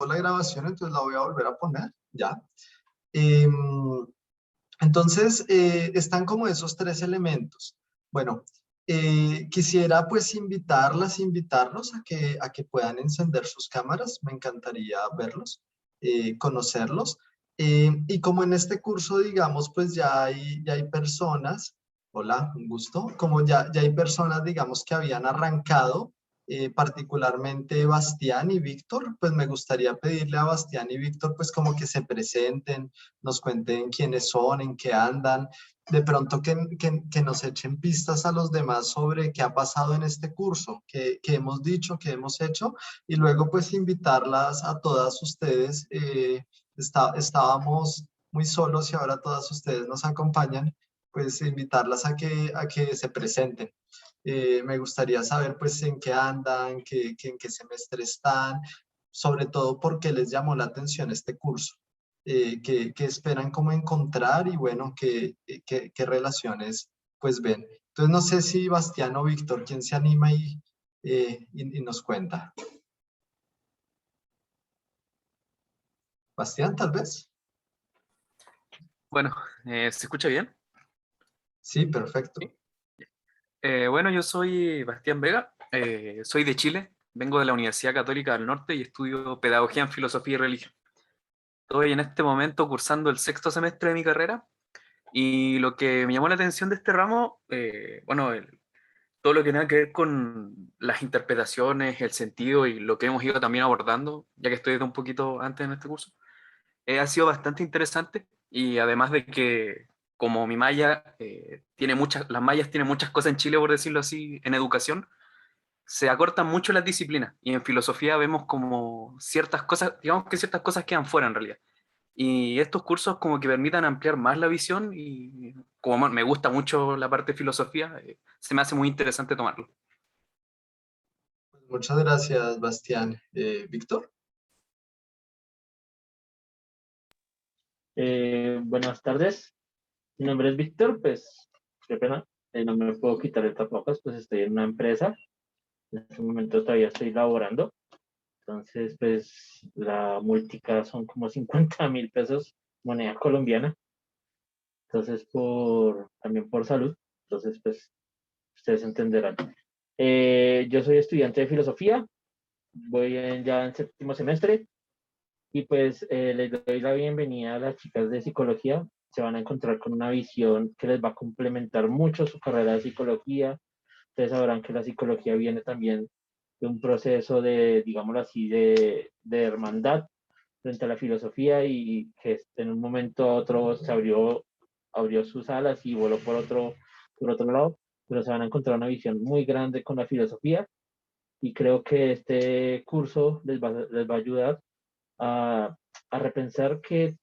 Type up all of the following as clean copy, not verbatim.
cortó la grabación, entonces la voy a volver a poner, ¿ya? Em, entonces, están como esos tres elementos. Bueno, quisiera pues invitarlos a que puedan encender sus cámaras. Me encantaría verlos, conocerlos. Y como en este curso, digamos, pues ya hay personas, hola, un gusto, como ya hay personas, digamos, que habían arrancado, particularmente Bastián y Víctor, pues me gustaría pedirle a Bastián y Víctor pues como que se presenten, nos cuenten quiénes son, en qué andan, de pronto que nos echen pistas a los demás sobre qué ha pasado en este curso, qué hemos dicho, qué hemos hecho, y luego pues invitarlas a todas ustedes. Estábamos muy solos y ahora todas ustedes nos acompañan, pues invitarlas a que se presenten. Me gustaría saber pues en qué andan, en qué semestre están, sobre todo por qué les llamó la atención este curso, qué esperan como encontrar y bueno, qué relaciones pues ven. Entonces no sé si Bastián o Víctor, quién se anima y nos cuenta. Bastián, tal vez. Bueno, ¿se escucha bien? Sí, perfecto. Sí. Bueno, yo soy Bastián Vega, soy de Chile, vengo de la Universidad Católica del Norte y estudio Pedagogía en Filosofía y Religión. Estoy en este momento cursando el sexto semestre de mi carrera y lo que me llamó la atención de este ramo, todo lo que tenga que ver con las interpretaciones, el sentido y lo que hemos ido también abordando, ya que estoy desde un poquito antes en este curso, ha sido bastante interesante y además de que como mi malla tiene muchas, las mallas tienen muchas cosas en Chile, por decirlo así, en educación, se acortan mucho las disciplinas y en filosofía vemos como ciertas cosas, digamos que ciertas cosas quedan fuera en realidad. Y estos cursos como que permitan ampliar más la visión y como me gusta mucho la parte de filosofía, se me hace muy interesante tomarlo. Muchas gracias, Bastián. Víctor. Buenas tardes, mi nombre es Víctor, pues qué pena, no me puedo quitar el tapabocas, pues estoy en una empresa, en este momento todavía estoy laborando, entonces pues la multica son como 50.000 pesos, moneda colombiana, entonces también por salud, entonces pues ustedes entenderán. Yo soy estudiante de filosofía, ya en séptimo semestre, y pues les doy la bienvenida a las chicas de psicología. Se van a encontrar con una visión que les va a complementar mucho su carrera de psicología. Ustedes sabrán que la psicología viene también de un proceso de, digámoslo así, de hermandad frente a la filosofía y que en un momento a otro abrió sus alas y voló por otro lado, pero se van a encontrar una visión muy grande con la filosofía y creo que este curso les va a ayudar a, a repensar que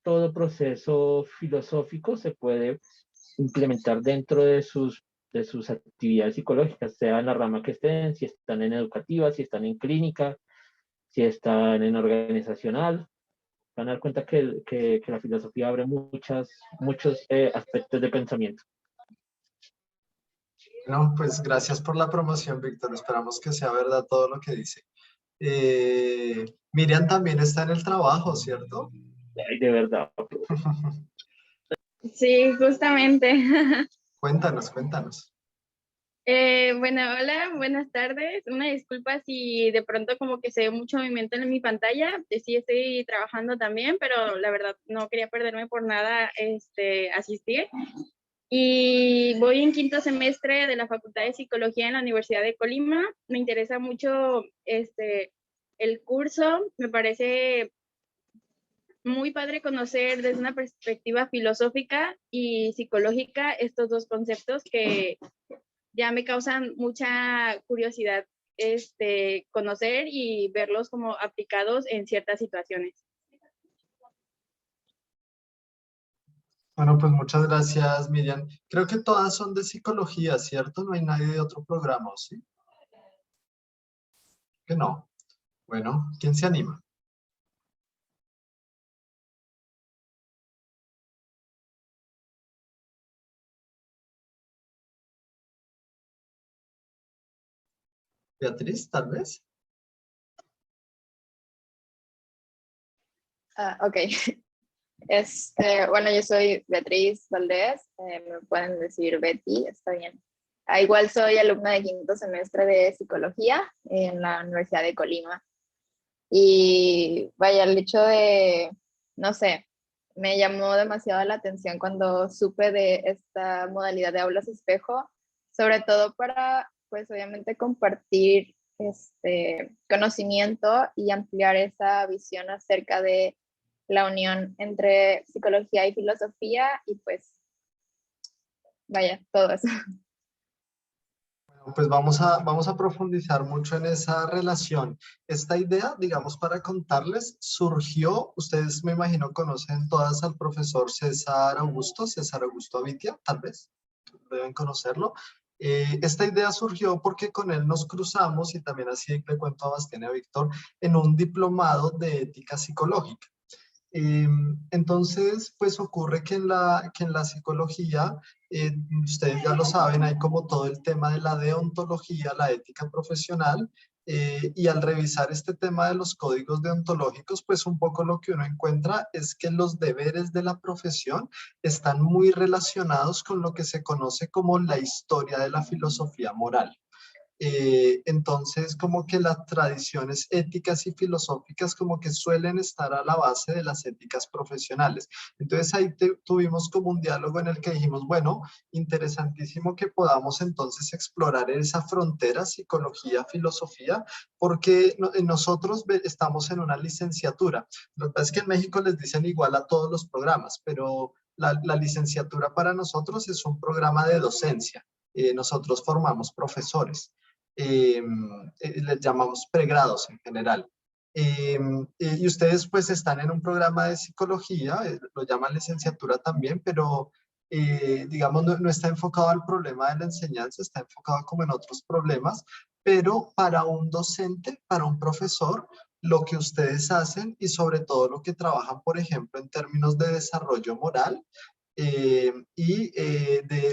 todo proceso filosófico se puede implementar dentro de sus actividades psicológicas, sea en la rama que estén, si están en educativa, si están en clínica, si están en organizacional. Van a dar cuenta que la filosofía abre muchos aspectos de pensamiento. No, pues gracias por la promoción, Víctor. Esperamos que sea verdad todo lo que dice. Miriam también está en el trabajo, ¿cierto? Ay, de verdad. Sí, justamente. Cuéntanos, cuéntanos. Bueno, hola, buenas tardes. Una disculpa si de pronto como que se ve mucho movimiento en mi pantalla. Sí estoy trabajando también, pero la verdad no quería perderme por nada asistir. Y voy en quinto semestre de la Facultad de Psicología en la Universidad de Colima. Me interesa mucho el curso. Me parece muy padre conocer desde una perspectiva filosófica y psicológica estos dos conceptos que ya me causan mucha curiosidad conocer y verlos como aplicados en ciertas situaciones. Bueno, pues muchas gracias, Miriam. Creo que todas son de psicología, ¿cierto? No hay nadie de otro programa, ¿o sí? Que no. Bueno, ¿quién se anima? Beatriz, tal vez. Ok. Bueno, yo soy Beatriz Valdés, me pueden decir Betty, está bien. Igual soy alumna de quinto semestre de psicología en la Universidad de Colima. Y vaya, el hecho de, no sé, me llamó demasiado la atención cuando supe de esta modalidad de aulas espejo, sobre todo para, pues obviamente, compartir conocimiento y ampliar esa visión acerca de la unión entre psicología y filosofía y pues, vaya, todo eso. Pues vamos a profundizar mucho en esa relación. Esta idea, digamos, para contarles, surgió, ustedes me imagino conocen todas al profesor César Augusto Avitia, tal vez, deben conocerlo. Esta idea surgió porque con él nos cruzamos, y también así le cuento a Bastián y a Víctor, en un diplomado de ética psicológica. Entonces, pues ocurre que que en la psicología, ustedes ya lo saben, hay como todo el tema de la deontología, la ética profesional, y al revisar este tema de los códigos deontológicos, pues un poco lo que uno encuentra es que los deberes de la profesión están muy relacionados con lo que se conoce como la historia de la filosofía moral. Entonces, como que las tradiciones éticas y filosóficas como que suelen estar a la base de las éticas profesionales. Entonces ahí tuvimos como un diálogo en el que dijimos, bueno, interesantísimo que podamos entonces explorar esa frontera psicología-filosofía, porque nosotros estamos en una licenciatura. Lo que pasa es que en México les dicen igual a todos los programas, pero la licenciatura para nosotros es un programa de docencia. Nosotros formamos profesores. Les llamamos pregrados en general. Y ustedes pues están en un programa de psicología, lo llaman licenciatura también, pero digamos no está enfocado al problema de la enseñanza, está enfocado como en otros problemas, pero para un docente, para un profesor, lo que ustedes hacen y sobre todo lo que trabajan, por ejemplo, en términos de desarrollo moral, de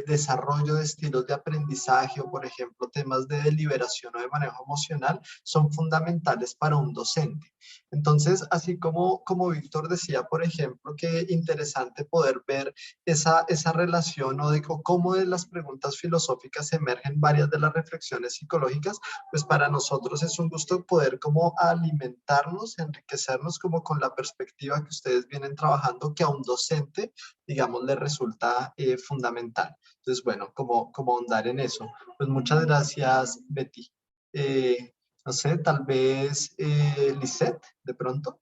desarrollo de estilos de aprendizaje o, por ejemplo, temas de deliberación o de manejo emocional son fundamentales para un docente. Entonces, así como Víctor decía, por ejemplo, que interesante poder ver esa relación o cómo de las preguntas filosóficas emergen varias de las reflexiones psicológicas, pues para nosotros es un gusto poder como alimentarnos, enriquecernos como con la perspectiva que ustedes vienen trabajando, que a un docente, digamos, le resulta fundamental. Entonces, bueno, como ahondar en eso. Pues muchas gracias, Betty. No sé, tal vez Lisette, de pronto.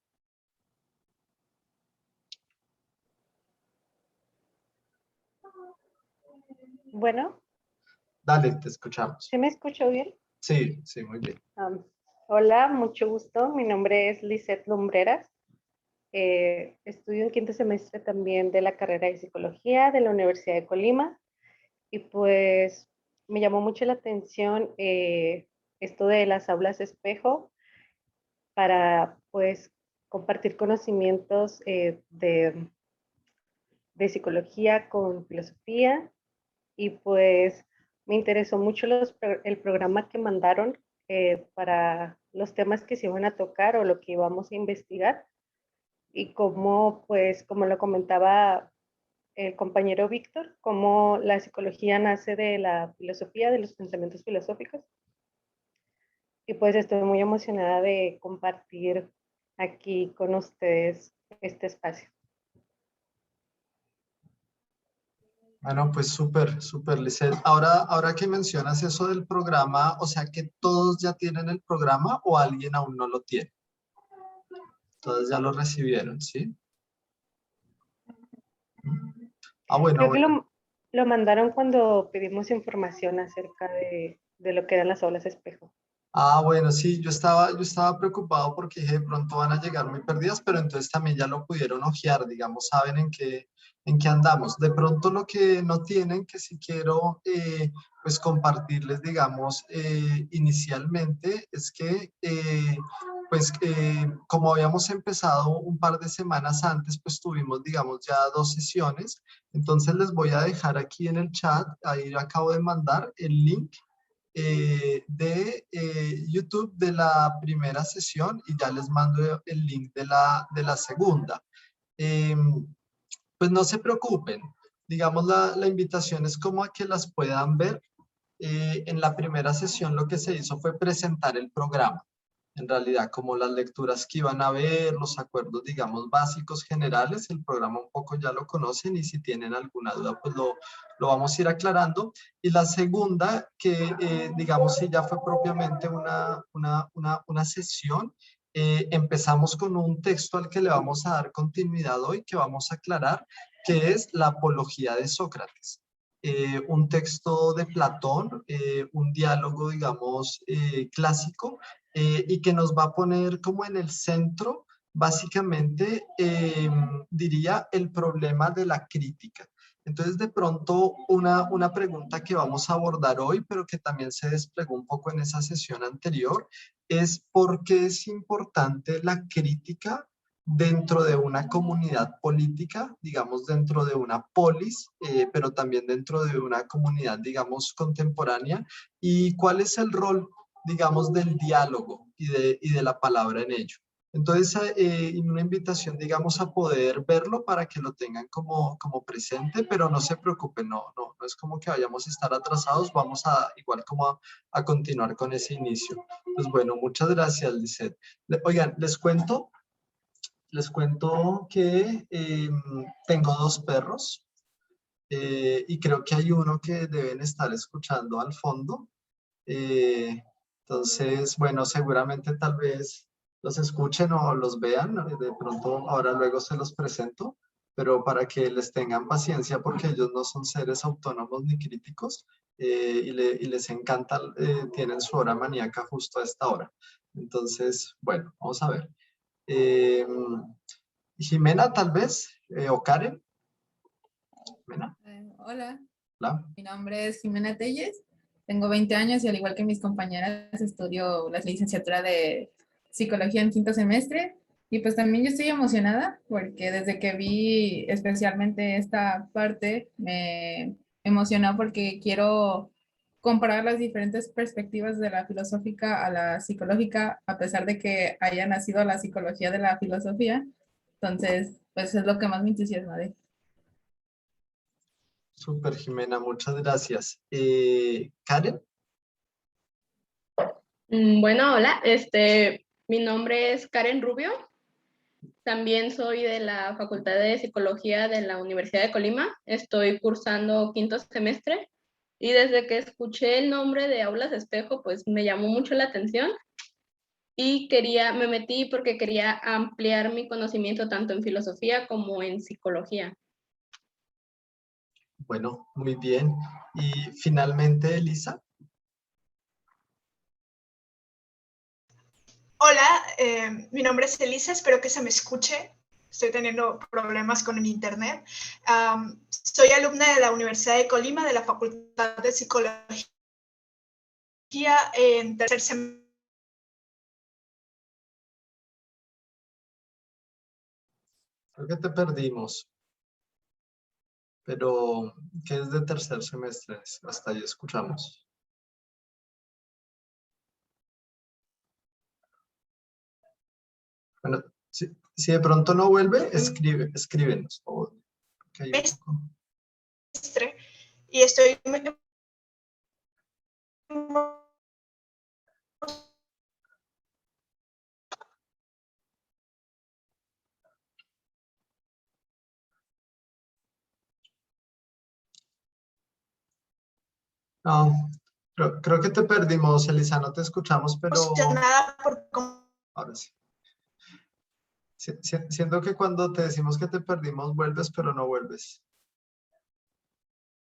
Bueno, Dale, te escuchamos. ¿sí me escucho bien? Sí, sí, muy bien. Hola, mucho gusto. Mi nombre es Lisette Lumbreras. Estudio en quinto semestre también de la carrera de psicología de la Universidad de Colima. Y pues me llamó mucho la atención esto de las aulas espejo para pues compartir conocimientos de psicología con filosofía. Y pues me interesó mucho el programa que mandaron para los temas que se iban a tocar o lo que íbamos a investigar, y cómo, pues, como lo comentaba el compañero Víctor, cómo la psicología nace de la filosofía, de los pensamientos filosóficos. Y pues estoy muy emocionada de compartir aquí con ustedes este espacio. Bueno, pues súper, súper, Lisette. Ahora que mencionas eso del programa, o sea que todos ya tienen el programa o alguien aún no lo tiene. Todos ya lo recibieron, ¿sí? Bueno, Creo que bueno. lo mandaron cuando pedimos información acerca de lo que eran las aulas espejo. Bueno, sí, yo estaba preocupado porque dije, de pronto van a llegar muy perdidas, pero entonces también ya lo pudieron ojear, digamos, saben en qué andamos. De pronto lo que no tienen, que sí quiero pues compartirles, digamos, inicialmente, es que como habíamos empezado un par de semanas antes, pues tuvimos, digamos, ya 2 sesiones. Entonces les voy a dejar aquí en el chat, ahí acabo de mandar el link de YouTube de la primera sesión y ya les mando el link de la segunda. Pues no se preocupen, digamos la invitación es como a que las puedan ver. En la primera sesión lo que se hizo fue presentar el programa. En realidad, como las lecturas que iban a ver, los acuerdos, digamos, básicos generales, el programa un poco ya lo conocen y si tienen alguna duda, pues lo vamos a ir aclarando. Y la segunda, que digamos, si ya fue propiamente una sesión, empezamos con un texto al que le vamos a dar continuidad hoy, que vamos a aclarar, que es la apología de Sócrates. Un texto de Platón, un diálogo, digamos, clásico, y que nos va a poner como en el centro, básicamente, diría, el problema de la crítica. Entonces, de pronto, una pregunta que vamos a abordar hoy, pero que también se desplegó un poco en esa sesión anterior, es ¿por qué es importante la crítica dentro de una comunidad política, digamos dentro de una polis, pero también dentro de una comunidad, digamos, contemporánea? ¿Y cuál es el rol, digamos, del diálogo y de la palabra en ello? Entonces, una invitación, digamos, a poder verlo para que lo tengan como presente, pero no se preocupen, no es como que vayamos a estar atrasados, vamos a igual como a continuar con ese inicio. Pues bueno, muchas gracias, Lisette. Oigan, les cuento que tengo 2 perros y creo que hay uno que deben estar escuchando al fondo. Entonces, bueno, seguramente tal vez los escuchen o los vean. De pronto, ahora luego se los presento, pero para que les tengan paciencia porque ellos no son seres autónomos ni críticos y les encanta, tienen su hora maníaca justo a esta hora. Entonces, bueno, vamos a ver. Eh, Jimena, tal vez, o Karen. Jimena, Hola, hola. mi nombre es Jimena Telles, tengo 20 años y al igual que mis compañeras estudio la licenciatura de Psicología en 5º semestre y pues también yo estoy emocionada porque desde que vi especialmente esta parte me emocionó porque quiero comparar las diferentes perspectivas de la filosófica a la psicológica a pesar de que haya nacido la psicología de la filosofía. Entonces, pues es lo que más me entusiasma de. Súper, Jimena, muchas gracias. Karen. Bueno, hola, mi nombre es Karen Rubio, también soy de la Facultad de Psicología de la Universidad de Colima, estoy cursando 5º semestre y desde que escuché el nombre de Aulas Espejo, pues me llamó mucho la atención y me metí porque quería ampliar mi conocimiento tanto en filosofía como en psicología. Bueno, muy bien. Y finalmente, Elisa. Hola, mi nombre es Elisa, espero que se me escuche. Estoy teniendo problemas con mi internet. Soy alumna de la Universidad de Colima, de la Facultad de Psicología, en 3er semestre. Creo que te perdimos, pero que es de 3er semestre, hasta ahí escuchamos. Bueno, si de pronto no vuelve, escríbenos. Okay, y estoy no, creo que te perdimos, Elisa, no te escuchamos, pero emocionada por cómo... ahora sí. Siento que cuando te decimos que te perdimos, vuelves, pero no vuelves.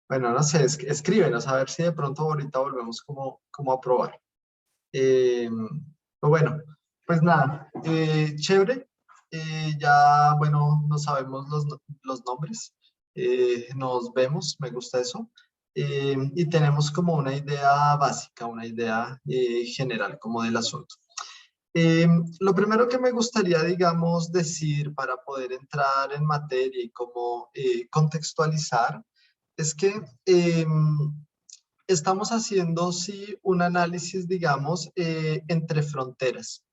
Bueno, no sé, escríbenos a ver si de pronto ahorita volvemos como a probar. Pero bueno, pues nada, chévere. Ya, bueno, no sabemos los nombres. Nos vemos, me gusta eso. Y tenemos como una idea básica, una idea general como del asunto. Lo primero que me gustaría, digamos, decir para poder entrar en materia y como contextualizar es que estamos haciendo, sí, un análisis, digamos, entre fronteras.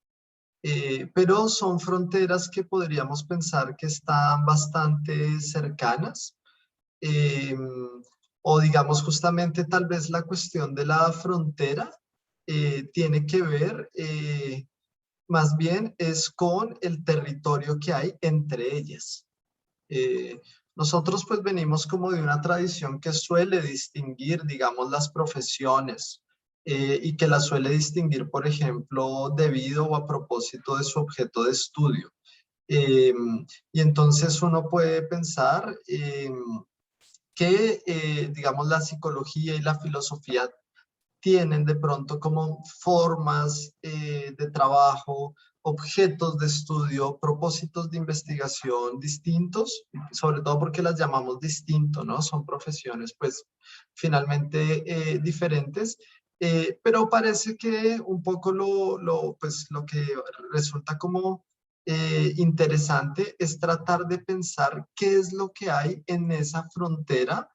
Pero son fronteras que podríamos pensar que están bastante cercanas. eh, o digamos justamente tal vez la cuestión de la frontera tiene que ver más bien es con el territorio que hay entre ellas. Eh, Nosotros pues venimos como de una tradición que suele distinguir, digamos, las profesiones y que las suele distinguir, por ejemplo, debido o a propósito de su objeto de estudio. Eh, y entonces uno puede pensar que, digamos, la psicología y la filosofía tienen de pronto como formas de trabajo, objetos de estudio, propósitos de investigación distintos, sobre todo porque las llamamos distinto, ¿no? Son profesiones pues finalmente diferentes, pero parece que un poco pues, lo que resulta como interesante es tratar de pensar qué es lo que hay en esa frontera,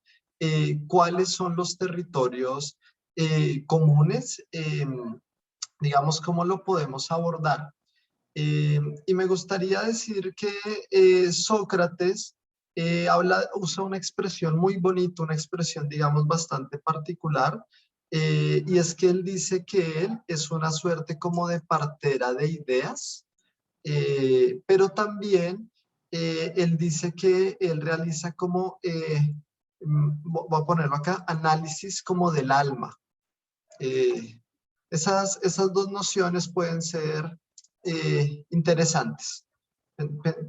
cuáles son los territorios comunes, digamos, cómo lo podemos abordar. Y me gustaría decir que Sócrates usa una expresión muy bonita, una expresión, digamos, bastante particular, y es que él dice que él es una suerte como de partera de ideas, pero también él dice que él realiza como, voy a ponerlo acá, análisis como del alma. Eh, esas dos nociones pueden ser interesantes.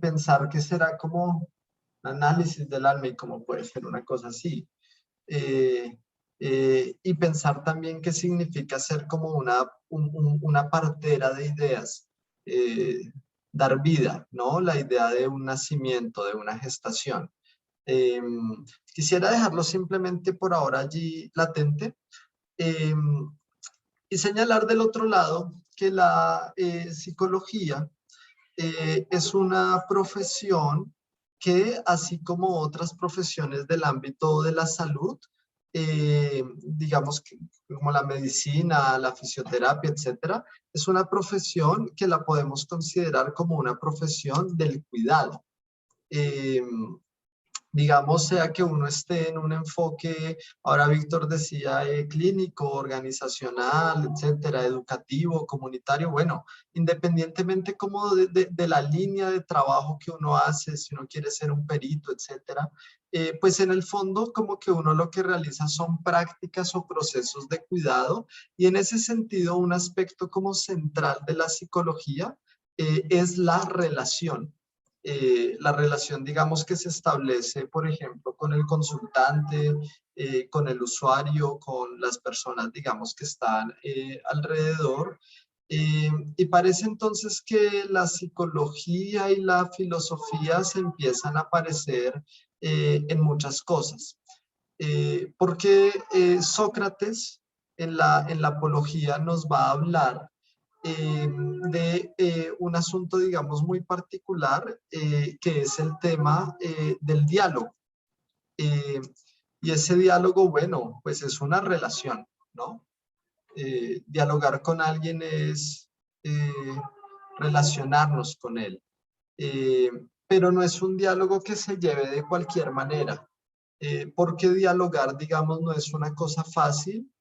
Pensar que será como análisis del alma y cómo puede ser una cosa así. Eh, y pensar también qué significa ser como una partera de ideas, dar vida, ¿no? La idea de un nacimiento, de una gestación. Eh, Quisiera dejarlo simplemente por ahora allí latente. Eh, y señalar del otro lado que la psicología es una profesión que, así como otras profesiones del ámbito de la salud, digamos que como la medicina, la fisioterapia, etcétera, es una profesión que la podemos considerar como una profesión del cuidado. Eh, digamos, sea que uno esté en un enfoque, ahora Víctor decía, clínico, organizacional, etcétera, educativo, comunitario, bueno, independientemente como de la línea de trabajo que uno hace, si uno quiere ser un perito, etcétera, pues en el fondo como que uno lo que realiza son prácticas o procesos de cuidado, y en ese sentido un aspecto como central de la psicología es la relación, digamos, que se establece, por ejemplo, con el consultante, con el usuario, con las personas, digamos, que están alrededor. Y parece entonces que la psicología y la filosofía se empiezan a parecer en muchas cosas. Porque Sócrates en la apología nos va a hablar de un asunto, digamos, muy particular, que es el tema del diálogo. Eh, y ese diálogo, bueno, pues es una relación, ¿no? Dialogar con alguien es relacionarnos con él. Eh, pero no es un diálogo que se lleve de cualquier manera, porque dialogar, digamos, no es una cosa fácil.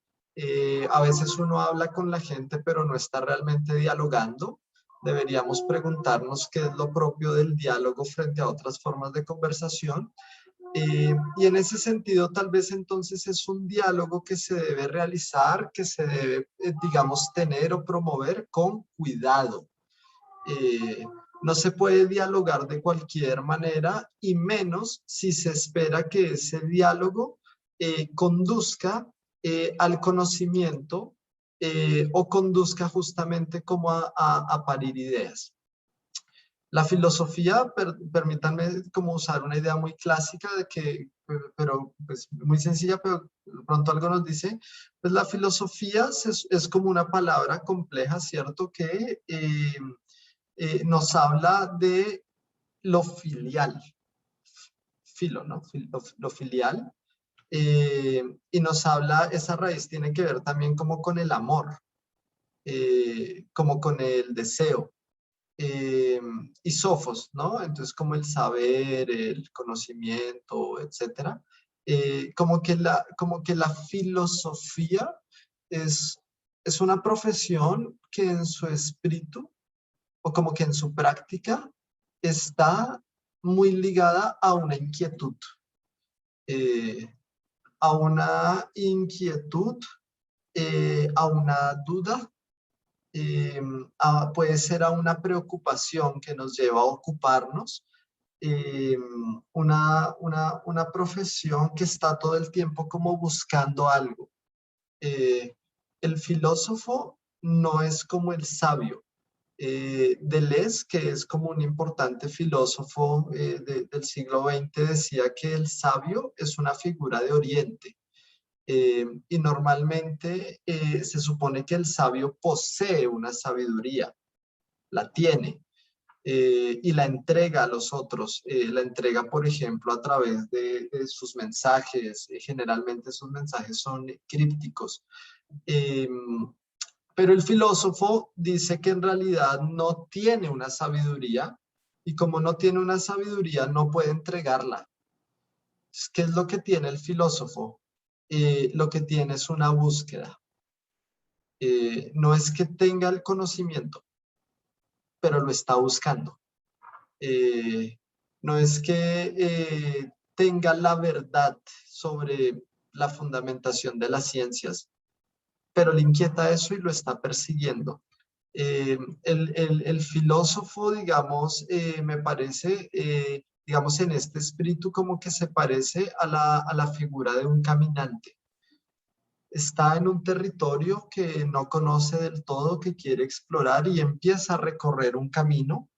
A veces uno habla con la gente, pero no está realmente dialogando. Deberíamos preguntarnos qué es lo propio del diálogo frente a otras formas de conversación. Y en ese sentido, tal vez entonces es un diálogo que se debe realizar, que se debe, digamos, tener o promover con cuidado. Eh, no se puede dialogar de cualquier manera, y menos si se espera que ese diálogo conduzca al conocimiento o conduzca justamente como a parir ideas. La filosofía, permítanme como usar una idea muy clásica de que, pero pues muy sencilla, pero pronto algo nos dice, pues la filosofía es como una palabra compleja, ¿cierto? Que nos habla de lo filial, filo, ¿no? Lo filial, Y nos habla, esa raíz tiene que ver también como con el amor, como con el deseo. Y sofos, ¿no? Entonces como el saber, el conocimiento, etcétera. Como que la filosofía es, es una profesión que en su espíritu o como que en su práctica está muy ligada a una inquietud, eh, a una duda, puede ser a una preocupación que nos lleva a ocuparnos, eh, una profesión que está todo el tiempo como buscando algo. El filósofo no es como el sabio. Deleuze, que es como un importante filósofo del siglo XX, decía que el sabio es una figura de Oriente. Y normalmente se supone que el sabio posee una sabiduría, la tiene, y la entrega a los otros. La entrega, por ejemplo, a través de sus mensajes. Generalmente sus mensajes son crípticos. Eh, pero el filósofo dice que en realidad no tiene una sabiduría, y como no tiene una sabiduría no puede entregarla. ¿Qué es lo que tiene el filósofo? Lo que tiene es una búsqueda. No es que tenga el conocimiento, pero lo está buscando. No es que tenga la verdad sobre la fundamentación de las ciencias, pero le inquieta eso y lo está persiguiendo. El filósofo, digamos, me parece, digamos, en este espíritu como que se parece a la figura de un caminante. Está en un territorio que no conoce del todo, que quiere explorar y empieza a recorrer un camino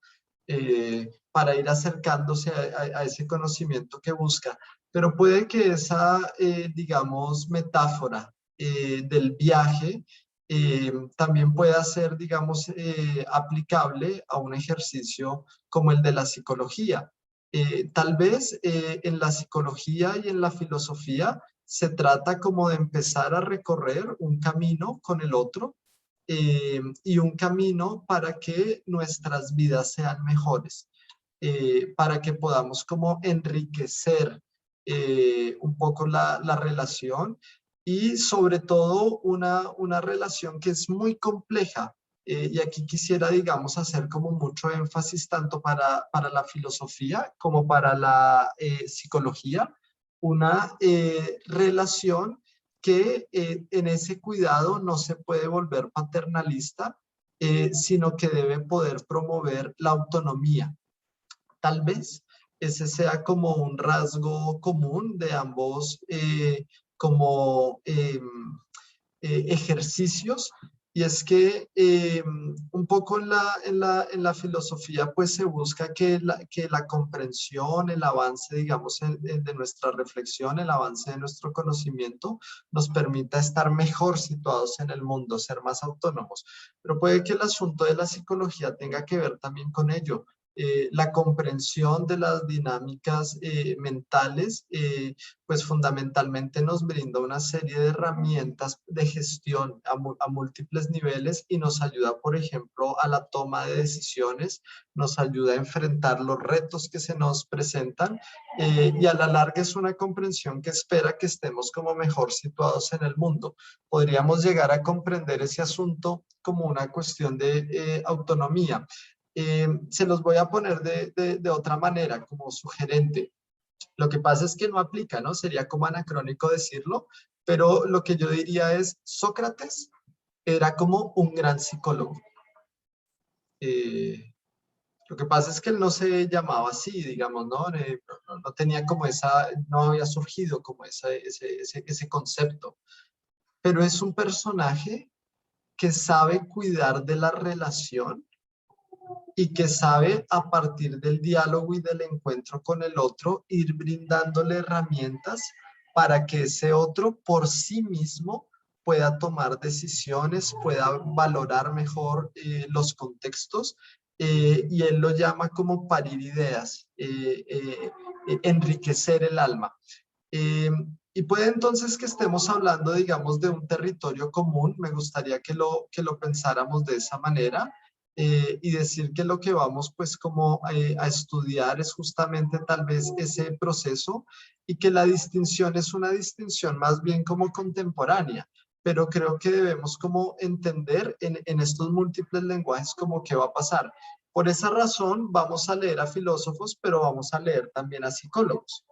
para ir acercándose a ese conocimiento que busca. Pero puede que esa, digamos, metáfora del viaje también pueda ser, digamos, aplicable a un ejercicio como el de la psicología. Tal vez en la psicología y en la filosofía se trata como de empezar a recorrer un camino con el otro, y un camino para que nuestras vidas sean mejores, para que podamos como enriquecer un poco la relación, y sobre todo una relación que es muy compleja. Y aquí quisiera, digamos, hacer como mucho énfasis tanto para la filosofía como para la psicología, una relación que en ese cuidado no se puede volver paternalista, sino que debe poder promover la autonomía. Tal vez ese sea como un rasgo común de ambos como ejercicios, y es que un poco en la filosofía pues se busca que la comprensión, el avance, digamos, de nuestra reflexión, el avance de nuestro conocimiento nos permita estar mejor situados en el mundo, ser más autónomos. Pero puede que el asunto de la psicología tenga que ver también con ello. La comprensión de las dinámicas mentales, pues fundamentalmente nos brinda una serie de herramientas de gestión a múltiples niveles, y nos ayuda, por ejemplo, a la toma de decisiones, nos ayuda a enfrentar los retos que se nos presentan, y a la larga es una comprensión que espera que estemos como mejor situados en el mundo. Podríamos llegar a comprender ese asunto como una cuestión de autonomía. Se los voy a poner de otra manera, como sugerente. Lo que pasa es que no aplica, ¿no? Sería como anacrónico decirlo, pero lo que yo diría es, Sócrates era como un gran psicólogo. Lo que pasa es que él no se llamaba así, digamos, ¿no? No tenía como esa, no había surgido como ese concepto. Pero es un personaje que sabe cuidar de la relación, y que sabe a partir del diálogo y del encuentro con el otro ir brindándole herramientas para que ese otro por sí mismo pueda tomar decisiones, pueda valorar mejor los contextos, y él lo llama como parir ideas, enriquecer el alma. Y puede entonces que estemos hablando, digamos, de un territorio común. Me gustaría que lo pensáramos de esa manera y decir que lo que vamos pues como a estudiar es justamente tal vez ese proceso y que la distinción es una distinción más bien como contemporánea. Pero creo que debemos como entender en estos múltiples lenguajes como qué va a pasar. Por esa razón vamos a leer a filósofos, pero vamos a leer también a psicólogos.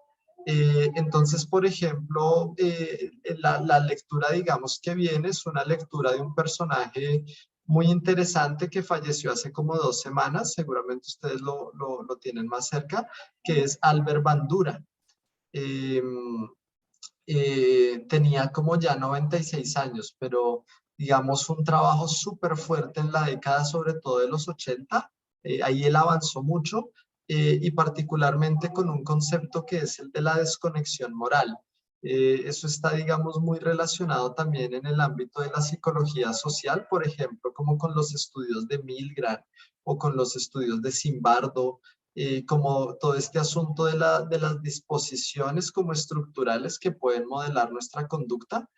Entonces, por ejemplo, la lectura, digamos, que viene es una lectura de un personaje muy interesante que falleció hace como 2 semanas, seguramente ustedes lo tienen más cerca, que es Albert Bandura. Eh, Tenía como ya 96 años, pero digamos un trabajo súper fuerte en la década, sobre todo de los 80. Ahí él avanzó mucho y particularmente con un concepto que es el de la desconexión moral. Eso está, digamos, muy relacionado también en el ámbito de la psicología social, por ejemplo, como con los estudios de Milgram o con los estudios de Zimbardo, como todo este asunto de las disposiciones como estructurales que pueden modelar nuestra conducta.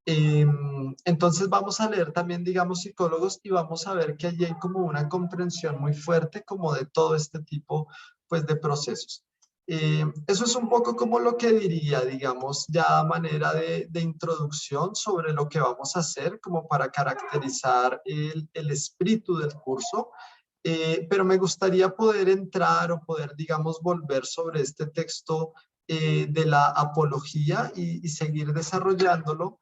Entonces vamos a leer también, digamos, psicólogos y vamos a ver que allí hay como una comprensión muy fuerte como de todo este tipo, pues, de procesos. Eso es un poco como lo que diría, digamos, ya a manera de introducción sobre lo que vamos a hacer, como para caracterizar el espíritu del curso. Pero me gustaría poder entrar o poder, digamos, volver sobre este texto de la apología y seguir desarrollándolo.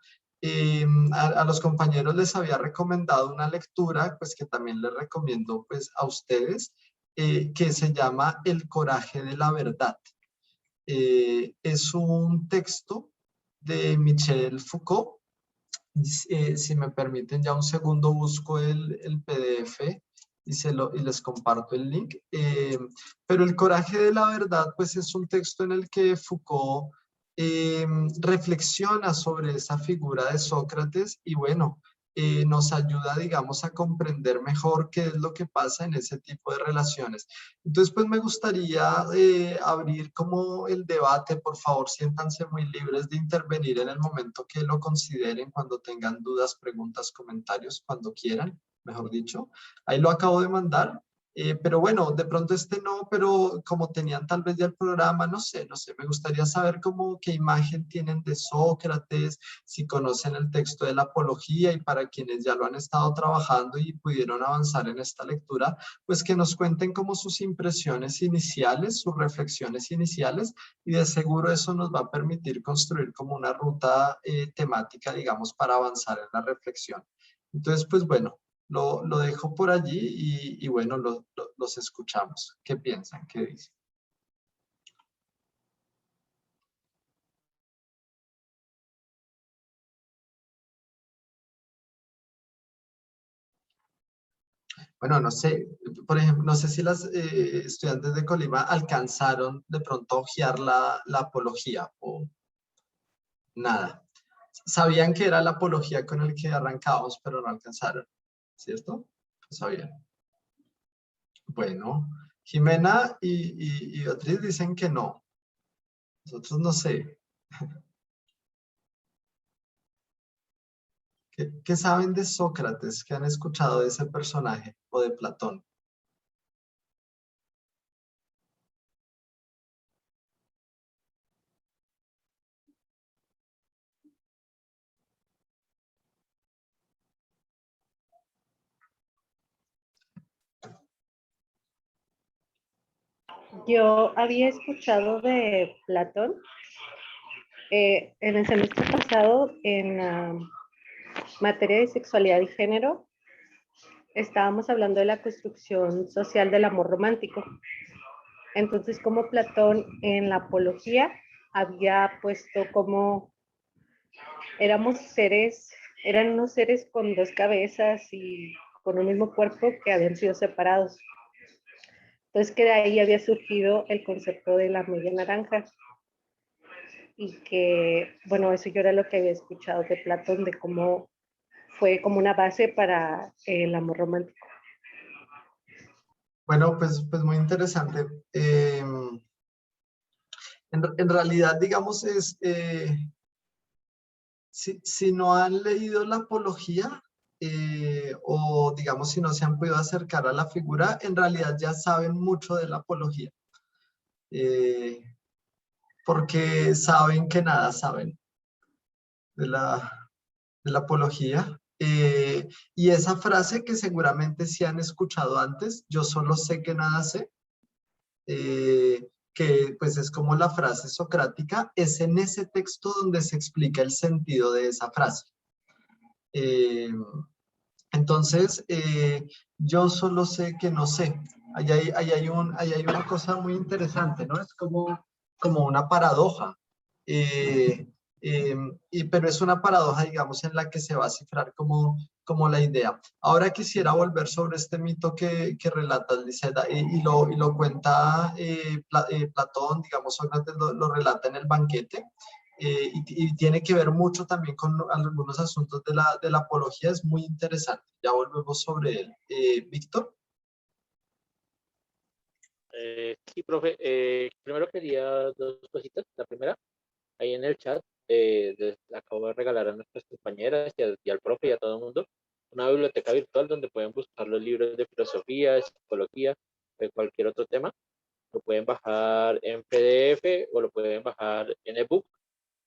A los compañeros les había recomendado una lectura, pues que también les recomiendo pues a ustedes, que se llama El coraje de la verdad. Es un texto de Michel Foucault. Si me permiten ya un segundo, busco el PDF y les comparto el link. Pero El coraje de la verdad, pues es un texto en el que Foucault reflexiona sobre esa figura de Sócrates y bueno, nos ayuda, digamos, a comprender mejor qué es lo que pasa en ese tipo de relaciones. Entonces, pues me gustaría abrir como el debate. Por favor, siéntanse muy libres de intervenir en el momento que lo consideren, cuando tengan dudas, preguntas, comentarios, cuando quieran, mejor dicho. Ahí lo acabo de mandar. Pero bueno, de pronto no, pero como tenían tal vez ya el programa, no sé, me gustaría saber cómo, qué imagen tienen de Sócrates, si conocen el texto de la Apología, y para quienes ya lo han estado trabajando y pudieron avanzar en esta lectura, pues que nos cuenten como sus impresiones iniciales, sus reflexiones iniciales, y de seguro eso nos va a permitir construir como una ruta temática, digamos, para avanzar en la reflexión. Entonces, pues bueno, lo dejo por allí y bueno, los escuchamos. ¿Qué piensan? ¿Qué dicen? Bueno, no sé, por ejemplo, no sé si las estudiantes de Colima alcanzaron de pronto a hojear la apología o nada. Sabían que era la apología con el que arrancábamos, pero no alcanzaron, ¿cierto? No sabían. Bueno, Jimena y Beatriz dicen que no. Nosotros no sé. ¿Qué saben de Sócrates? ¿Qué han escuchado de ese personaje o de Platón? Yo había escuchado de Platón en el semestre pasado en materia de sexualidad y género. Estábamos hablando de la construcción social del amor romántico. Entonces, como Platón en la Apología había puesto como eran unos seres con dos cabezas y con un mismo cuerpo que habían sido separados. Entonces, que de ahí había surgido el concepto de la media naranja. Y que, bueno, eso yo era lo que había escuchado de Platón, de cómo fue como una base para el amor romántico. Bueno, pues muy interesante. En realidad, digamos, si no han leído la apología, o digamos si no se han podido acercar a la figura, en realidad ya saben mucho de la apología, eh, porque saben que nada saben de la apología. Y esa frase que seguramente sí han escuchado antes, yo solo sé que nada sé, que pues es como la frase socrática, es en ese texto donde se explica el sentido de esa frase. Eh, entonces, yo solo sé que no sé. Ahí hay una cosa muy interesante, ¿no? Es como una paradoja. Eh, pero es una paradoja, digamos, en la que se va a cifrar como la idea. Ahora quisiera volver sobre este mito que relata Liseta, y lo cuenta Platón, digamos, Sócrates lo relata en el banquete. Y tiene que ver mucho también con algunos asuntos de la apología, es muy interesante. Ya volvemos sobre él. Víctor. Sí, profe. Primero quería dos cositas. La primera, ahí en el chat, les acabo de regalar a nuestras compañeras y al profe y a todo el mundo una biblioteca virtual donde pueden buscar los libros de filosofía, de psicología, de cualquier otro tema. Lo pueden bajar en PDF o lo pueden bajar en ebook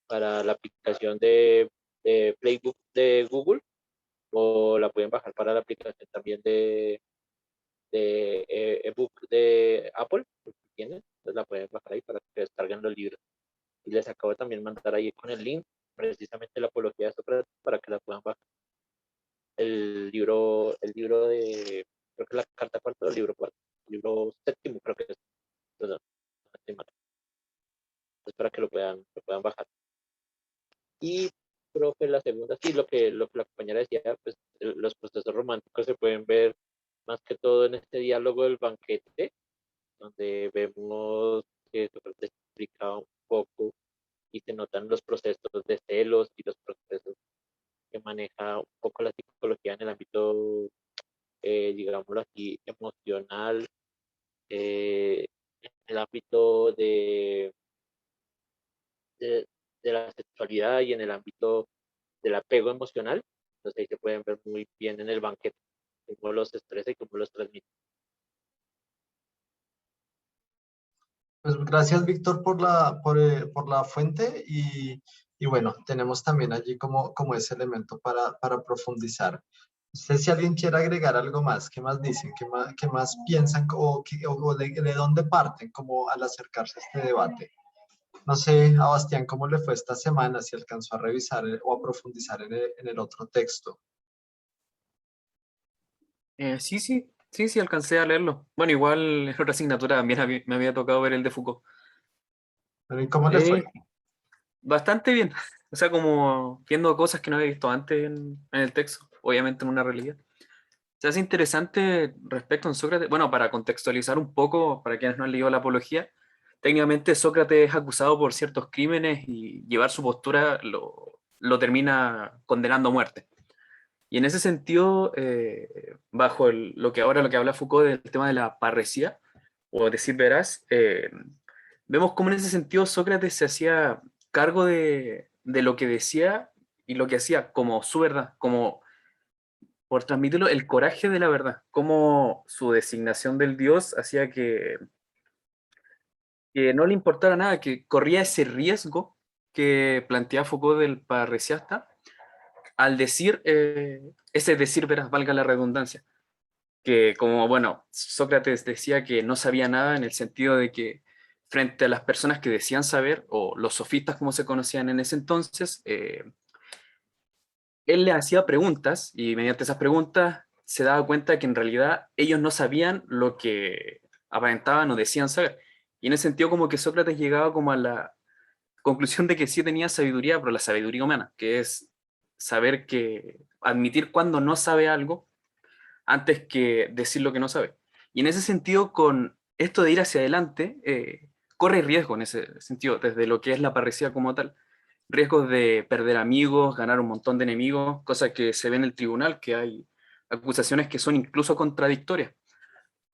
para la aplicación de Playbook de Google, o la pueden bajar para la aplicación también de ebook de Apple, si tienen, entonces la pueden bajar ahí para que descarguen los libros. Y les acabo de también mandar ahí con el link, precisamente la apología de Sócrates, para que la puedan bajar. El libro de, creo que la carta cuarta, el libro cuarto, el libro séptimo, creo que es, perdón, no estoy mal. Entonces para que lo puedan bajar. Y profe, la segunda, sí, lo que la compañera decía, pues los procesos románticos se pueden ver más que todo en este diálogo del banquete, donde vemos que Sócrates explica un poco y se notan los procesos de celos y los procesos que maneja un poco la psicología en el ámbito, digámoslo así, emocional, en el ámbito de, de la sexualidad y en el ámbito del apego emocional. Entonces ahí se pueden ver muy bien en el banquete cómo los estresa y cómo los transmite. Pues gracias, Víctor, por la fuente y bueno, tenemos también allí como ese elemento para profundizar. No sé si alguien quiere agregar algo más. ¿Qué más dicen? Qué más piensan o de dónde parten como al acercarse a este debate? No sé, a Bastián, ¿cómo le fue esta semana? Si alcanzó a revisar o a profundizar en el otro texto. Sí, alcancé a leerlo. Bueno, igual en otra asignatura también me había tocado ver el de Foucault. Pero, ¿y cómo le Eh, fue? Bastante bien. O sea, como viendo cosas que no había visto antes en el texto, obviamente en una realidad. Se hace interesante respecto a Sócrates. Bueno, para contextualizar un poco, para quienes no han leído la Apología, técnicamente Sócrates es acusado por ciertos crímenes y llevar su postura lo termina condenando a muerte. Y en ese sentido, bajo lo que habla Foucault del tema de la parresía, o decir verás, vemos cómo en ese sentido Sócrates se hacía cargo de lo que decía y lo que hacía como su verdad, como por transmitirlo el coraje de la verdad, como su designación del Dios hacía que no le importara nada, que corría ese riesgo que plantea Foucault del parresiasta al decir, ese decir veras, valga la redundancia, que como, bueno, Sócrates decía que no sabía nada en el sentido de que frente a las personas que decían saber, o los sofistas como se conocían en ese entonces, él le hacía preguntas y mediante esas preguntas se daba cuenta que en realidad ellos no sabían lo que aparentaban o decían saber. Y en ese sentido como que Sócrates llegaba como a la conclusión de que sí tenía sabiduría, pero la sabiduría humana, que es saber que admitir cuando no sabe algo antes que decir lo que no sabe. Y en ese sentido, con esto de ir hacia adelante, corre riesgo en ese sentido, desde lo que es la parresía como tal. Riesgos de perder amigos, ganar un montón de enemigos, cosa que se ve en el tribunal, que hay acusaciones que son incluso contradictorias,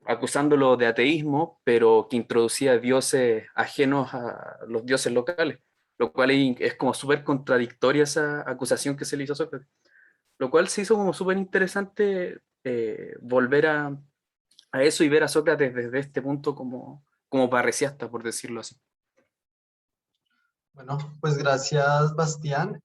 acusándolo de ateísmo, pero que introducía dioses ajenos a los dioses locales, lo cual es como súper contradictoria esa acusación que se le hizo a Sócrates. Lo cual se hizo como súper interesante volver a eso y ver a Sócrates desde este punto como parriciasta, por decirlo así. Bueno, pues gracias, Bastián.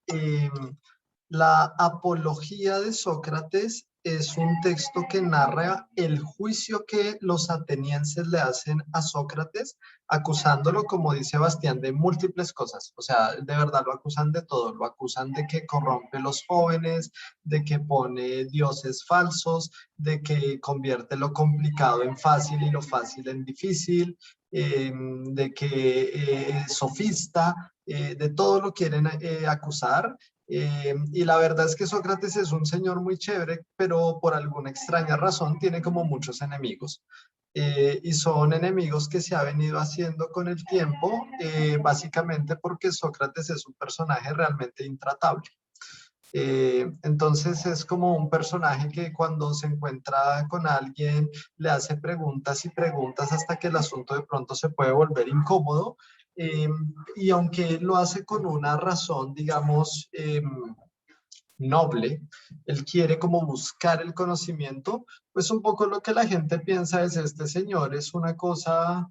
La Apología de Sócrates es un texto que narra el juicio que los atenienses le hacen a Sócrates, acusándolo, como dice Bastián, de múltiples cosas. O sea, de verdad lo acusan de todo. Lo acusan de que corrompe los jóvenes, de que pone dioses falsos, de que convierte lo complicado en fácil y lo fácil en difícil, de que es sofista, de todo lo quieren acusar. Y la verdad es que Sócrates es un señor muy chévere, pero por alguna extraña razón tiene como muchos enemigos. Y son enemigos que se ha venido haciendo con el tiempo, básicamente porque Sócrates es un personaje realmente intratable. Entonces es como un personaje que cuando se encuentra con alguien le hace preguntas y preguntas hasta que el asunto de pronto se puede volver incómodo. eh, y aunque él lo hace con una razón, digamos, noble, él quiere como buscar el conocimiento, pues un poco lo que la gente piensa es este señor es una cosa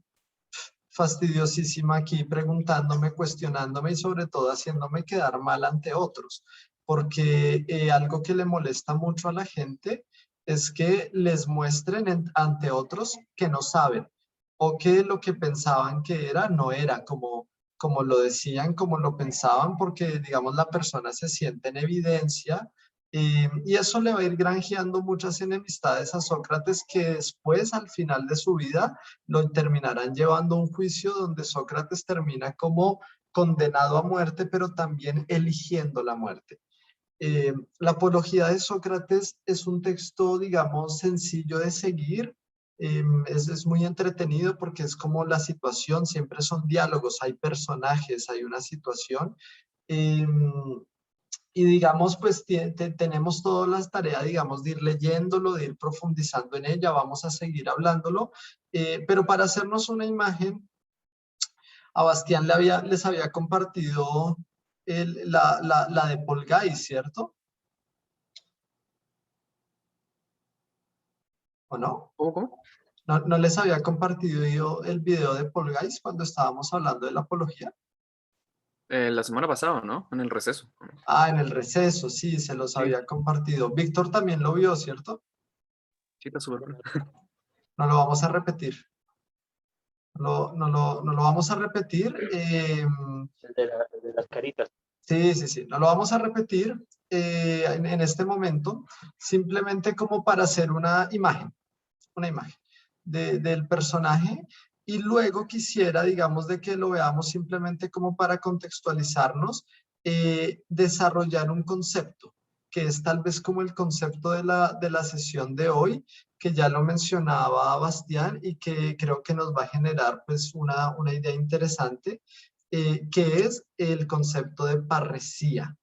fastidiosísima aquí preguntándome, cuestionándome y sobre todo haciéndome quedar mal ante otros, porque algo que le molesta mucho a la gente es que les muestren ante otros que no saben o que lo que pensaban que era no era como lo decían, como lo pensaban, porque digamos la persona se siente en evidencia y eso le va a ir granjeando muchas enemistades a Sócrates que después al final de su vida lo terminarán llevando a un juicio donde Sócrates termina como condenado a muerte, pero también eligiendo la muerte. La Apología de Sócrates es un texto, digamos, sencillo de seguir. Es muy entretenido porque es como la situación, siempre son diálogos, hay personajes, hay una situación. Eh, y digamos, pues tenemos todas las tareas, digamos, de ir leyéndolo, de ir profundizando en ella, vamos a seguir hablándolo, pero para hacernos una imagen, a Bastián les había compartido la de Paul Guy, ¿cierto? ¿O no? ¿Cómo? ¿No les había compartido yo el video de Paul Guy cuando estábamos hablando de la apología? La semana pasada, ¿no? En el receso. Ah, en el receso, sí, se los Sí. había compartido. Víctor también lo vio, ¿cierto? Sí, está súper bueno. No lo vamos a repetir. No lo vamos a repetir. El de las caritas. Sí, no lo vamos a repetir en este momento, simplemente como para hacer una imagen del personaje y luego quisiera, digamos, de que lo veamos simplemente como para contextualizarnos, desarrollar un concepto, que es tal vez como el concepto de la sesión de hoy, que ya lo mencionaba Bastián y que creo que nos va a generar pues una idea interesante, que es el concepto de parresía.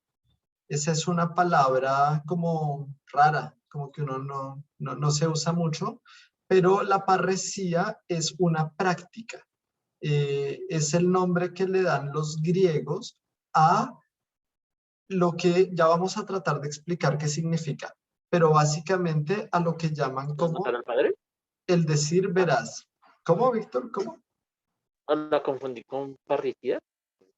Esa es una palabra como rara, como que uno no se usa mucho, pero la parresía es una práctica. Es el nombre que le dan los griegos a lo que ya vamos a tratar de explicar qué significa, pero básicamente a lo que llaman como ¿Matar al padre? el decir verás. ¿Cómo, Víctor? ¿Cómo? Ah, la confundí con parricida.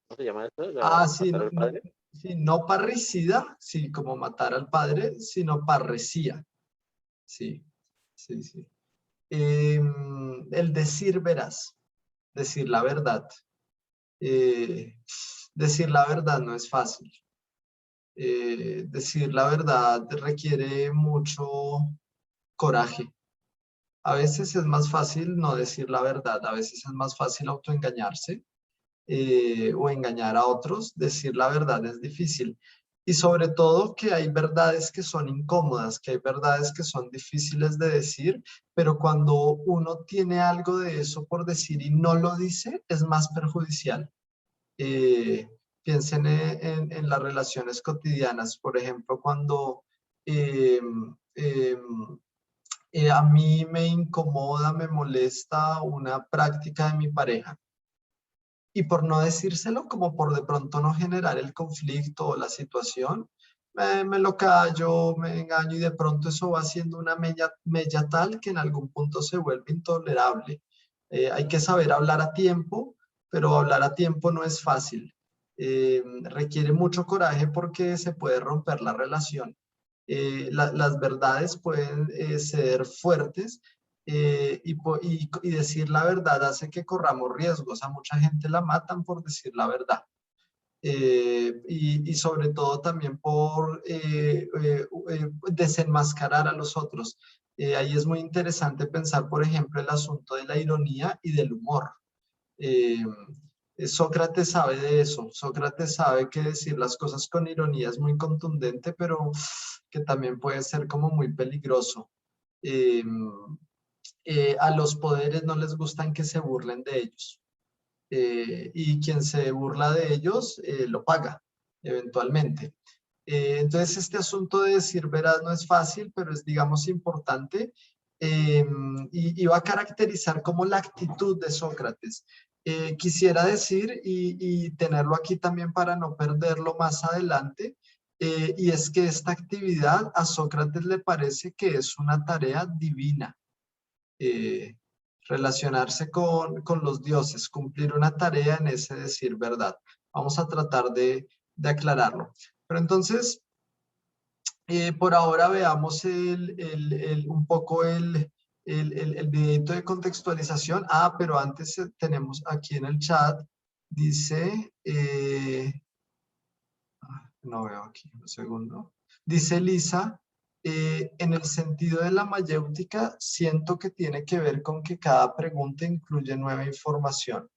¿Cómo se llama eso? Sí, Matar al padre. sí, no parricida, sí, como matar al padre, sino parresía. Sí, sí. El decir verás, decir la verdad. Decir la verdad no es fácil. Decir la verdad requiere mucho coraje. A veces es más fácil no decir la verdad, a veces es más fácil autoengañarse o engañar a otros. Decir la verdad es difícil. Y sobre todo que hay verdades que son incómodas, que hay verdades que son difíciles de decir, pero cuando uno tiene algo de eso por decir y no lo dice, es más perjudicial. Eh, Piensen en las relaciones cotidianas, por ejemplo, cuando eh, eh, a mí me incomoda, me molesta una práctica de mi pareja. y por no decírselo, como por de pronto no generar el conflicto o la situación, me lo callo, me engaño y de pronto eso va siendo una mella tal que en algún punto se vuelve intolerable. Hay que saber hablar a tiempo, pero hablar a tiempo no es fácil. Requiere mucho coraje porque se puede romper la relación. Las verdades pueden ser fuertes y decir la verdad hace que corramos riesgos. A mucha gente la matan por decir la verdad. Y sobre todo también por desenmascarar a los otros. Ahí es muy interesante pensar, por ejemplo, el asunto de la ironía y del humor. Eh, Sócrates sabe de eso. Sócrates sabe que decir las cosas con ironía es muy contundente, pero que también puede ser como muy peligroso. Eh, a los poderes no les gustan que se burlen de ellos. Y quien se burla de ellos lo paga eventualmente. Entonces este asunto de decir verdad no es fácil, pero es, digamos, importante y va a caracterizar como la actitud de Sócrates. Quisiera decir y tenerlo aquí también para no perderlo más adelante, y es que esta actividad a Sócrates le parece que es una tarea divina. eh, Relacionarse con los dioses, cumplir una tarea en ese decir verdad. Vamos a tratar de aclararlo. Pero entonces, por ahora veamos un poco el videito de contextualización. Ah, pero antes tenemos aquí en el chat, dice, no veo aquí, un segundo. Dice Lisa, en el sentido de la mayéutica, siento que tiene que ver con que cada pregunta incluye nueva información,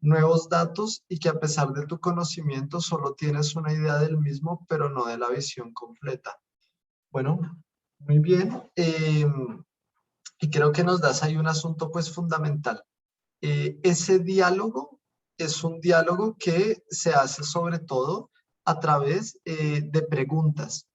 nuevos datos y que a pesar de tu conocimiento solo tienes una idea del mismo, pero no de la visión completa. Bueno, muy bien. Y creo que nos das ahí un asunto pues fundamental. Ese diálogo es un diálogo que se hace sobre todo a través de preguntas.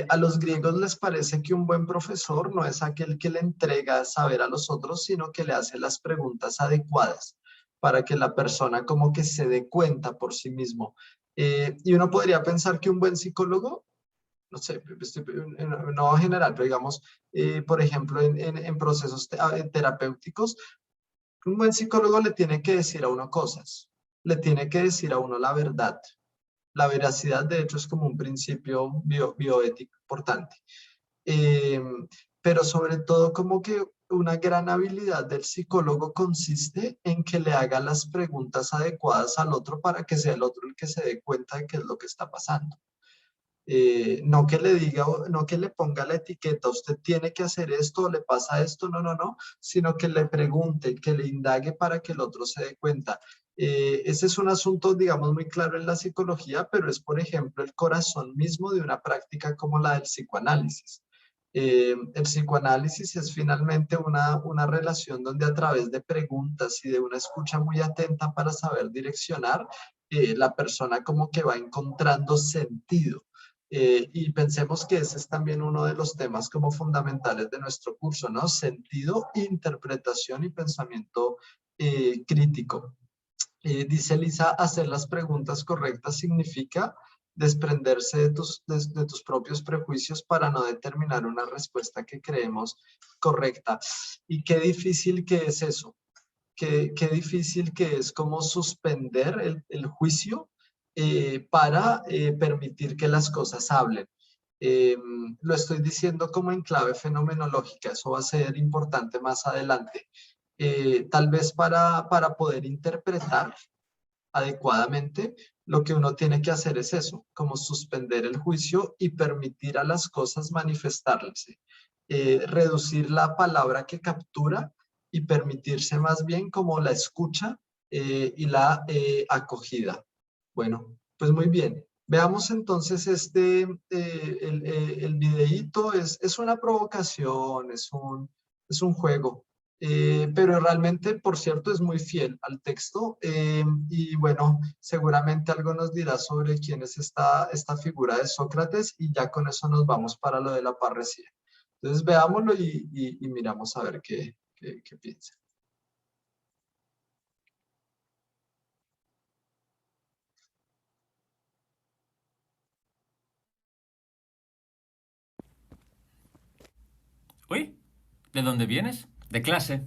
A los griegos les parece que un buen profesor no es aquel que le entrega saber a los otros, sino que le hace las preguntas adecuadas para que la persona como que se dé cuenta por sí mismo. Y uno podría pensar que un buen psicólogo, no sé, no general, pero digamos, por ejemplo, en procesos terapéuticos, un buen psicólogo le tiene que decir a uno cosas, le tiene que decir a uno la verdad. La veracidad, de hecho, es como un principio bioético importante. Eh, pero sobre todo como que una gran habilidad del psicólogo consiste en que le haga las preguntas adecuadas al otro para que sea el otro el que se dé cuenta de qué es lo que está pasando. No que le diga, no que le ponga la etiqueta, usted tiene que hacer esto, le pasa esto, no, sino que le pregunte, que le indague para que el otro se dé cuenta. Ese es un asunto, digamos, muy claro en la psicología, pero es, por ejemplo, el corazón mismo de una práctica como la del psicoanálisis. El psicoanálisis es finalmente una relación donde a través de preguntas y de una escucha muy atenta para saber direccionar, la persona como que va encontrando sentido. Y pensemos que ese es también uno de los temas como fundamentales de nuestro curso, ¿no? Sentido, interpretación y pensamiento crítico. Dice Lisa, hacer las preguntas correctas significa desprenderse de tus propios prejuicios para no determinar una respuesta que creemos correcta. Y qué difícil que es eso. Qué difícil que es como suspender el juicio para permitir que las cosas hablen. Lo estoy diciendo como en clave fenomenológica, eso va a ser importante más adelante. Tal vez para poder interpretar adecuadamente, lo que uno tiene que hacer es eso, como suspender el juicio y permitir a las cosas manifestarse. Reducir la palabra que captura y permitirse más bien como la escucha y la acogida. Bueno, pues muy bien. Veamos entonces el videíto. Es una provocación, es un juego. Pero realmente, por cierto, es muy fiel al texto y bueno, seguramente algo nos dirá sobre quién es esta figura de Sócrates y ya con eso nos vamos para lo de la parresía. Entonces veámoslo y miramos a ver qué piensa. Uy, ¿de dónde vienes? De clase.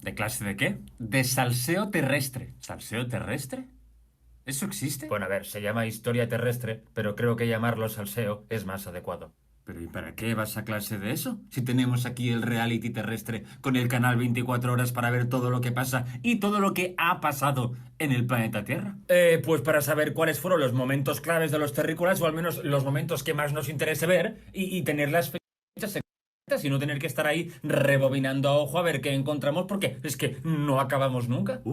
¿De clase de qué? De salseo terrestre. ¿Salseo terrestre? ¿Eso existe? Bueno, a ver, se llama historia terrestre, pero creo que llamarlo salseo es más adecuado. ¿Pero y para qué vas a clase de eso? Si tenemos aquí el reality terrestre con el canal 24 horas para ver todo lo que pasa y todo lo que ha pasado en el planeta Tierra. Pues para saber cuáles fueron los momentos claves de los terrícolas, o al menos los momentos que más nos interese ver, y tener las fechas exactas y no tener que estar ahí rebobinando a ojo a ver qué encontramos, porque es que no acabamos nunca.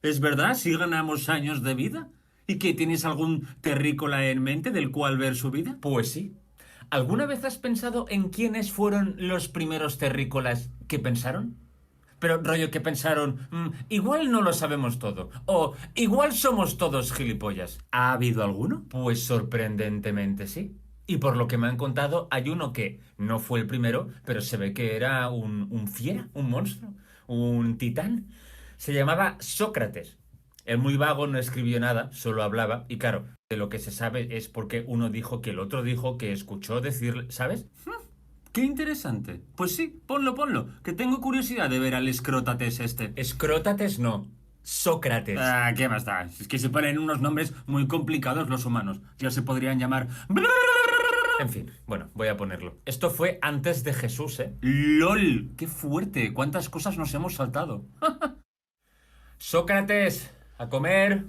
¿Es verdad? ¿Sí ganamos años de vida? ¿Y qué, tienes algún terrícola en mente del cual ver su vida? Pues sí. ¿Alguna vez has pensado en quiénes fueron los primeros terrícolas que pensaron? Pero rollo que pensaron, igual no lo sabemos todo, o igual somos todos gilipollas. ¿Ha habido alguno? Pues sorprendentemente sí. Y por lo que me han contado, hay uno que no fue el primero, pero se ve que era un fiera, un monstruo, un titán. Se llamaba Sócrates. El muy vago no escribió nada, solo hablaba, y claro, de lo que se sabe es porque uno dijo que el otro dijo que escuchó decirle, ¿sabes? ¡Qué interesante! Pues sí, ponlo, que tengo curiosidad de ver al Escrótates este. Escrótates no, Sócrates. Ah, ¿qué más da? Es que se ponen unos nombres muy complicados los humanos. Ya se podrían llamar... En fin, bueno, voy a ponerlo. Esto fue antes de Jesús, ¿eh? ¡Lol! ¡Qué fuerte! ¿Cuántas cosas nos hemos saltado? Sócrates, a comer.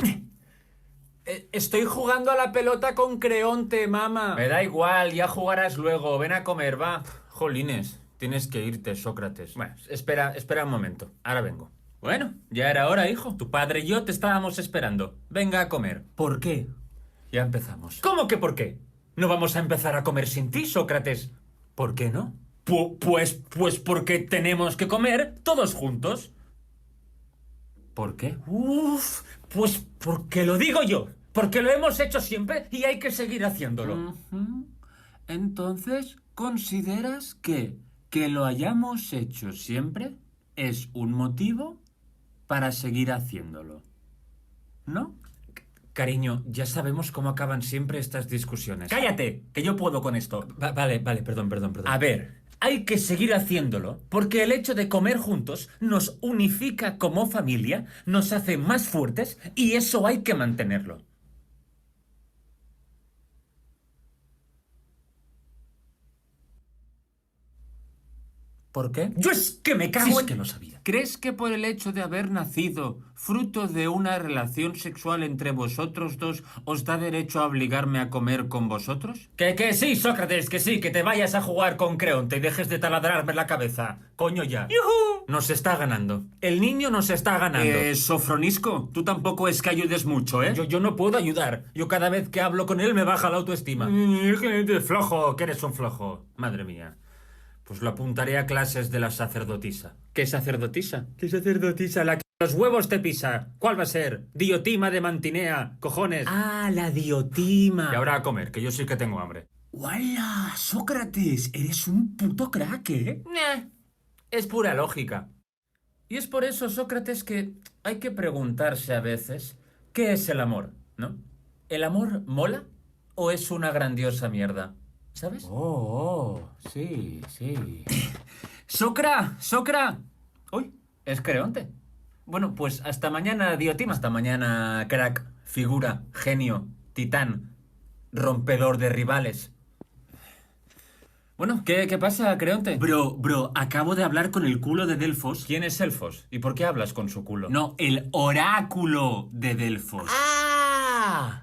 Estoy jugando a la pelota con Creonte, mamá. Me da igual, ya jugarás luego. Ven a comer, va. Jolines, tienes que irte, Sócrates. Bueno, espera un momento. Ahora vengo. Bueno, ya era hora, hijo. Tu padre y yo te estábamos esperando. Venga a comer. ¿Por qué? Ya empezamos. ¿Cómo que por qué? ¿No vamos a empezar a comer sin ti, Sócrates? ¿Por qué no? Pues porque tenemos que comer todos juntos. ¿Por qué? Pues porque lo digo yo. Porque lo hemos hecho siempre y hay que seguir haciéndolo. Entonces, ¿consideras que lo hayamos hecho siempre es un motivo para seguir haciéndolo? ¿No? Cariño, ya sabemos cómo acaban siempre estas discusiones. ¡Cállate! Que yo puedo con esto. Vale, perdón. A ver, hay que seguir haciéndolo porque el hecho de comer juntos nos unifica como familia, nos hace más fuertes y eso hay que mantenerlo. ¿Por qué? Yo es que me cago Sí, es en... que lo sabía. ¿Crees que por el hecho de haber nacido fruto de una relación sexual entre vosotros dos os da derecho a obligarme a comer con vosotros? Que sí, Sócrates, que sí, que te vayas a jugar con Creonte y dejes de taladrarme la cabeza. Coño ya. ¡Yujú! Nos está ganando. El niño nos está ganando. Sofronisco, tú tampoco es que ayudes mucho, ¿eh? Yo no puedo ayudar. Yo cada vez que hablo con él me baja la autoestima. Flojo, que eres un flojo. Madre mía. Pues lo apuntaré a clases de la sacerdotisa. ¿Qué sacerdotisa? ¿Qué sacerdotisa? La que los huevos te pisa. ¿Cuál va a ser? Diotima de Mantinea, cojones. Ah, la diotima. Y ahora a comer, que yo sí que tengo hambre. ¡Wala! Sócrates, eres un puto crack, ¿eh? Es pura lógica. Y es por eso, Sócrates, que hay que preguntarse a veces, ¿qué es el amor? ¿No? ¿El amor mola o es una grandiosa mierda? ¿Sabes? Sí. ¡Socra! Uy, es Creonte. Bueno, pues hasta mañana, Diotima. Hasta mañana, crack, figura, genio, titán, rompedor de rivales. Bueno, ¿qué pasa, Creonte? Bro, acabo de hablar con el culo de Delfos. ¿Quién es Elfos? ¿Y por qué hablas con su culo? No, el oráculo de Delfos. ¡Ah!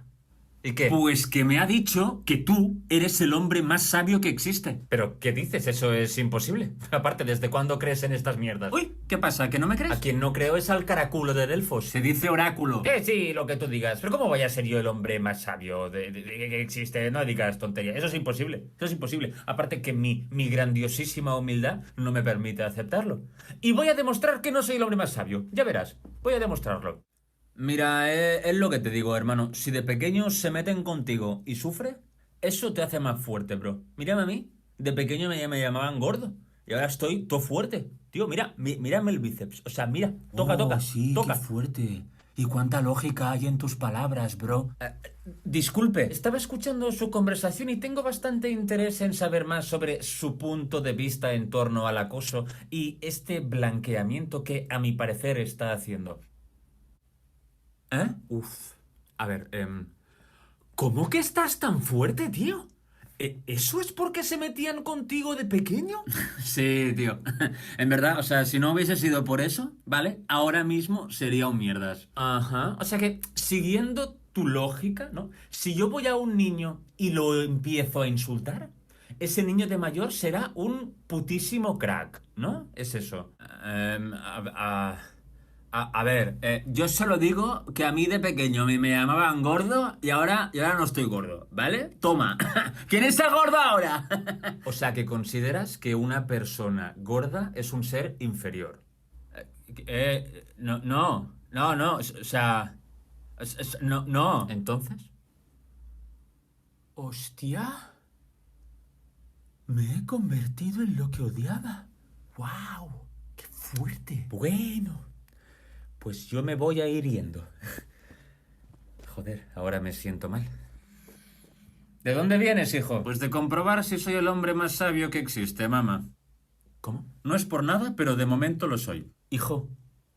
¿Y qué? Pues que me ha dicho que tú eres el hombre más sabio que existe. ¿Pero qué dices? Eso es imposible. Aparte, ¿desde cuándo crees en estas mierdas? Uy, ¿qué pasa? ¿Que no me crees? A quien no creo es al caraculo de Delfos. Se dice oráculo. Sí, lo que tú digas. Pero ¿cómo voy a ser yo el hombre más sabio que existe? No digas tontería. Eso es imposible. Aparte que mi grandiosísima humildad no me permite aceptarlo. Y voy a demostrar que no soy el hombre más sabio. Ya verás. Voy a demostrarlo. Mira, es lo que te digo, hermano. Si de pequeño se meten contigo y sufre, eso te hace más fuerte, bro. Mírame a mí. De pequeño me llamaban gordo. Y ahora estoy todo fuerte. Tío, mírame el bíceps. O sea, mira, toca. Sí, toca. qué fuerte. ¿Y cuánta lógica hay en tus palabras, bro? Disculpe, estaba escuchando su conversación y tengo bastante interés en saber más sobre su punto de vista en torno al acoso y este blanqueamiento que, a mi parecer, está haciendo. ¿Eh? Uf. A ver, ¿cómo que estás tan fuerte, tío? ¿Eso es porque se metían contigo de pequeño? Sí, tío. En verdad, o sea, si no hubiese sido por eso, ¿vale? Ahora mismo sería un mierdas. Ajá. O sea que, siguiendo tu lógica, ¿no? Si yo voy a un niño y lo empiezo a insultar, ese niño de mayor será un putísimo crack, ¿no? Es eso. A ver, yo solo digo que a mí de pequeño me llamaban gordo y ahora no estoy gordo, ¿vale? Toma. ¿Quién está gordo ahora? O sea, que consideras que una persona gorda es un ser inferior. No, o sea... No. ¿Entonces? Hostia. Me he convertido en lo que odiaba. ¡Wow! ¡Qué fuerte! Bueno... Pues yo me voy a ir yendo. Joder, ahora me siento mal. ¿De dónde vienes, hijo? Pues de comprobar si soy el hombre más sabio que existe, mamá. ¿Cómo? No es por nada, pero de momento lo soy. Hijo,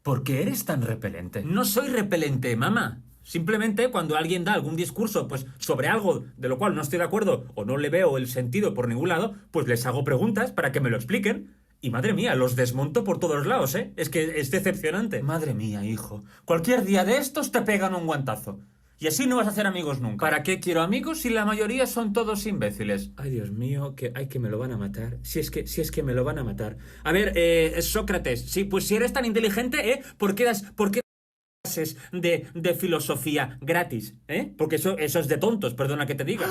¿por qué eres tan repelente? No soy repelente, mamá. Simplemente cuando alguien da algún discurso pues sobre algo de lo cual no estoy de acuerdo o no le veo el sentido por ningún lado, pues les hago preguntas para que me lo expliquen. Y madre mía, los desmonto por todos lados, ¿eh? Es que es decepcionante. Madre mía, hijo. Cualquier día de estos te pegan un guantazo. Y así no vas a hacer amigos nunca. ¿Para qué quiero amigos si la mayoría son todos imbéciles? Ay, Dios mío, que me lo van a matar. Si es que me lo van a matar. A ver, Sócrates, sí, pues si eres tan inteligente, ¿por qué das clases de filosofía gratis? Porque eso es de tontos, perdona que te diga.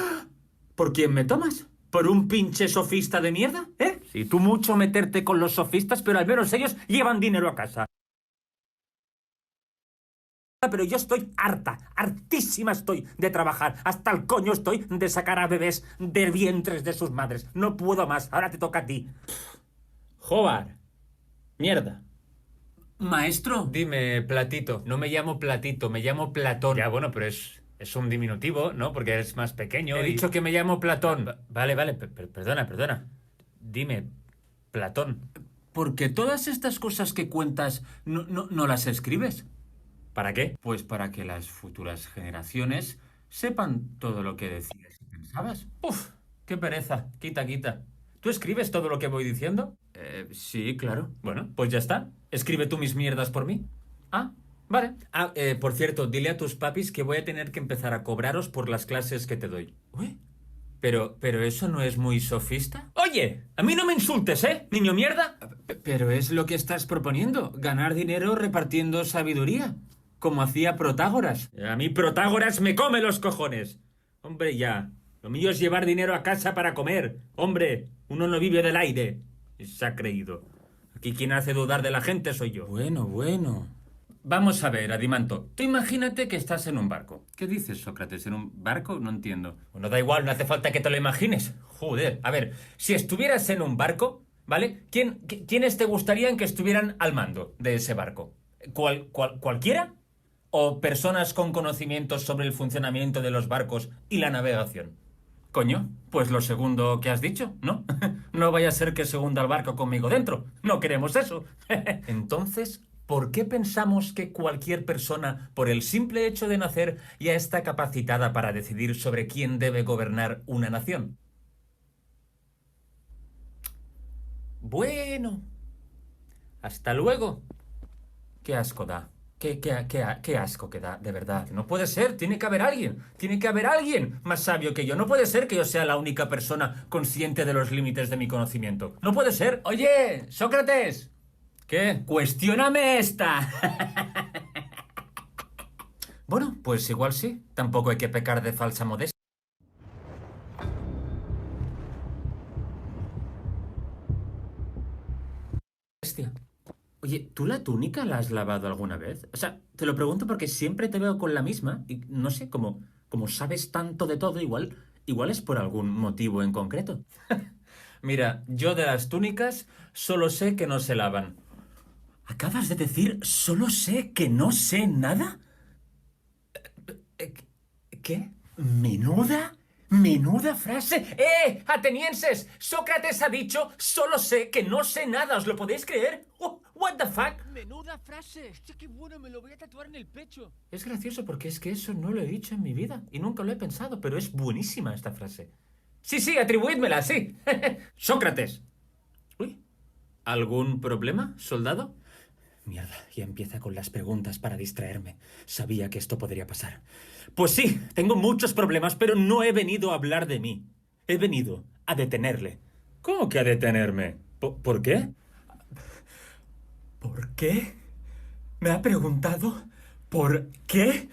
¿Por quién me tomas? ¿Por un pinche sofista de mierda? Sí, tú mucho meterte con los sofistas, pero al menos ellos llevan dinero a casa. Pero yo estoy hartísima estoy de trabajar. Hasta el coño estoy de sacar a bebés de vientres de sus madres. No puedo más, ahora te toca a ti. Jobar. Mierda. Maestro. Dime, Platito. No me llamo Platito, me llamo Platón. Ya, bueno, pero es un diminutivo, ¿no? Porque eres más pequeño. He dicho que me llamo Platón. Vale, perdona. Dime, Platón. ¿Por qué todas estas cosas que cuentas no las escribes? ¿Para qué? Pues para que las futuras generaciones sepan todo lo que decías y pensabas. Uf, qué pereza. Quita. ¿Tú escribes todo lo que voy diciendo? Sí, claro. Bueno, pues ya está. Escribe tú mis mierdas por mí. Ah, vale. Por cierto, dile a tus papis que voy a tener que empezar a cobraros por las clases que te doy. Uy. Pero eso no es muy sofista. Oye, a mí no me insultes, niño mierda. Pero es lo que estás proponiendo, ganar dinero repartiendo sabiduría, como hacía Protágoras. A mí Protágoras me come los cojones. Hombre, ya. Lo mío es llevar dinero a casa para comer. Hombre, uno no vive del aire. Se ha creído. Aquí quien hace dudar de la gente soy yo. Bueno. Vamos a ver, Adimanto. Tú imagínate que estás en un barco. ¿Qué dices, Sócrates? ¿En un barco? No entiendo. Bueno, da igual, no hace falta que te lo imagines. Joder. A ver, si estuvieras en un barco, ¿vale? ¿Quiénes te gustarían que estuvieran al mando de ese barco? ¿Cualquiera? ¿O personas con conocimientos sobre el funcionamiento de los barcos y la navegación? Coño, pues lo segundo que has dicho, ¿no? No vaya a ser que se hunda el barco conmigo dentro. No queremos eso. Entonces, ¿por qué pensamos que cualquier persona, por el simple hecho de nacer, ya está capacitada para decidir sobre quién debe gobernar una nación? Bueno. Hasta luego. Qué asco da. Qué asco que da, de verdad. No puede ser, tiene que haber alguien más sabio que yo. No puede ser que yo sea la única persona consciente de los límites de mi conocimiento. No puede ser. Oye, Sócrates. ¿Qué? ¡Cuestióname esta! Bueno, pues igual sí. Tampoco hay que pecar de falsa modestia. Oye, ¿tú la túnica la has lavado alguna vez? O sea, te lo pregunto porque siempre te veo con la misma y no sé, como sabes tanto de todo, igual es por algún motivo en concreto. Mira, yo de las túnicas solo sé que no se lavan. ¿Acabas de decir solo sé que no sé nada? ¿Qué? Menuda frase. Atenienses! Sócrates ha dicho, solo sé que no sé nada. ¿Os lo podéis creer? Oh, what the fuck? Menuda frase. Hostia, qué bueno, me lo voy a tatuar en el pecho. Es gracioso porque es que eso no lo he dicho en mi vida y nunca lo he pensado, pero es buenísima esta frase. Sí, atribuídmela, sí. Sócrates. Uy, ¿algún problema, soldado? Mierda, ya empieza con las preguntas para distraerme. Sabía que esto podría pasar. Pues sí, tengo muchos problemas, pero no he venido a hablar de mí. He venido a detenerle. ¿Cómo que a detenerme? ¿Por qué? ¿Por qué? ¿Me ha preguntado por qué?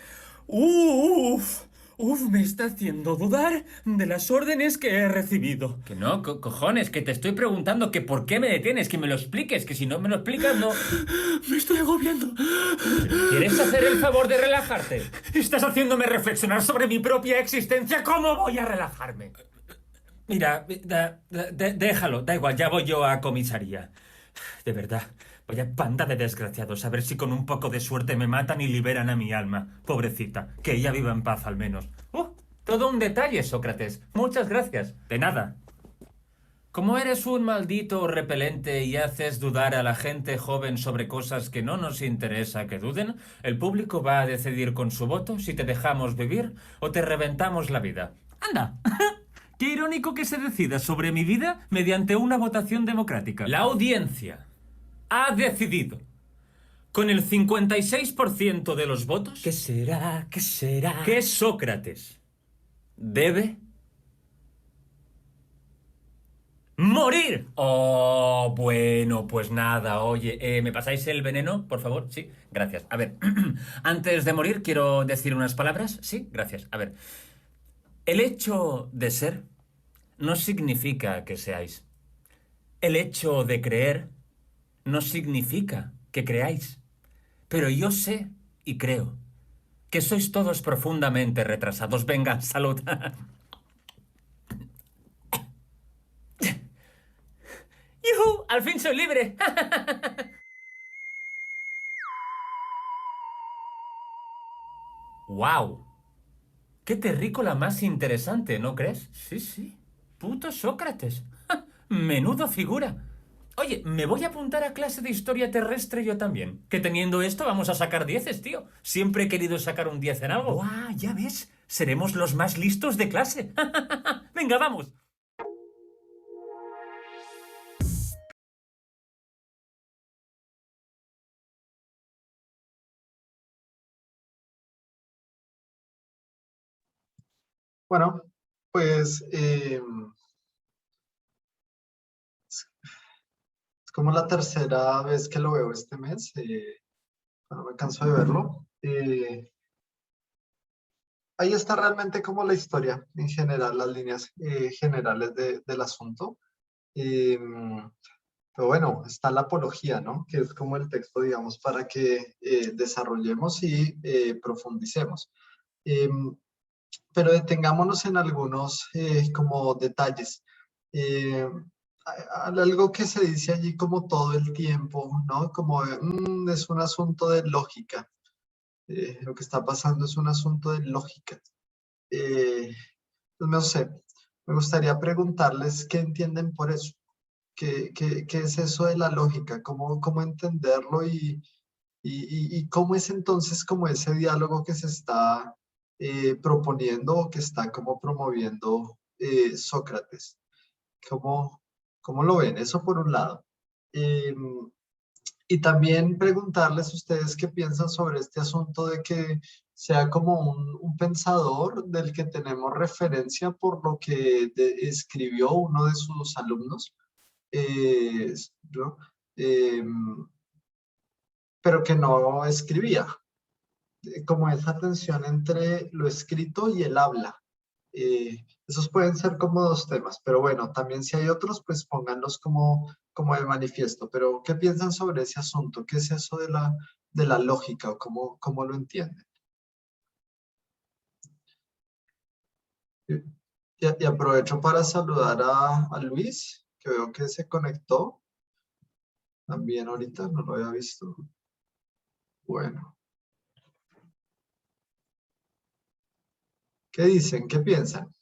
Me está haciendo dudar de las órdenes que he recibido. Que no, cojones, que te estoy preguntando que por qué me detienes, que me lo expliques, que si no me lo explicas no... Me estoy agobiando. ¿Quieres hacer el favor de relajarte? Estás haciéndome reflexionar sobre mi propia existencia. ¿Cómo voy a relajarme? Mira, déjalo, da igual, ya voy yo a comisaría. De verdad, vaya panda de desgraciados. A ver si con un poco de suerte me matan y liberan a mi alma. Pobrecita, que ella viva en paz al menos. Todo un detalle, Sócrates. Muchas gracias. De nada. Como eres un maldito repelente y haces dudar a la gente joven sobre cosas que no nos interesa que duden, el público va a decidir con su voto si te dejamos vivir o te reventamos la vida. ¡Anda! Qué irónico que se decida sobre mi vida mediante una votación democrática. La audiencia ha decidido, con el 56% de los votos... ¿Qué será? Que Sócrates debe morir. Oh, bueno, pues nada, oye, ¿me pasáis el veneno, por favor? Sí, gracias. A ver, antes de morir quiero decir unas palabras. Sí, gracias. A ver, el hecho de ser no significa que seáis. El hecho de creer no significa que creáis. Pero yo sé y creo que sois todos profundamente retrasados. Venga, salud. ¡Yujú! ¡Al fin soy libre! ¡Wow! ¡Qué terrícola más interesante, ¿no crees? Sí. Puto Sócrates. Menudo figura. Oye, me voy a apuntar a clase de historia terrestre yo también. Que teniendo esto vamos a sacar 10, tío. Siempre he querido sacar un 10 en algo. ¡Guau! Ya ves. Seremos los más listos de clase. Venga, vamos. Bueno, pues es como la tercera vez que lo veo este mes. No me canso de verlo. Ahí está realmente como la historia en general, las líneas generales del asunto. Pero bueno, está la apología, ¿no? Que es como el texto, digamos, para que desarrollemos y profundicemos. Pero detengámonos en algunos como detalles. Algo que se dice allí como todo el tiempo, ¿no? Como es un asunto de lógica. Lo que está pasando es un asunto de lógica. Pues no sé, me gustaría preguntarles qué entienden por eso. ¿Qué es eso de la lógica? ¿Cómo entenderlo y cómo es entonces como ese diálogo que se está proponiendo o que está como promoviendo Sócrates? ¿Cómo lo ven? Eso por un lado. Y también preguntarles a ustedes qué piensan sobre este asunto de que sea como un pensador del que tenemos referencia por lo que escribió uno de sus alumnos, ¿no? Pero que no escribía, como esa tensión entre lo escrito y el habla. Esos pueden ser como dos temas, pero bueno, también si hay otros, pues pónganlos como de manifiesto. Pero, ¿qué piensan sobre ese asunto? ¿Qué es eso de la lógica o cómo lo entienden? Y aprovecho para saludar a Luis, que veo que se conectó también ahorita, no lo había visto. Bueno. ¿Qué dicen? ¿Qué piensan?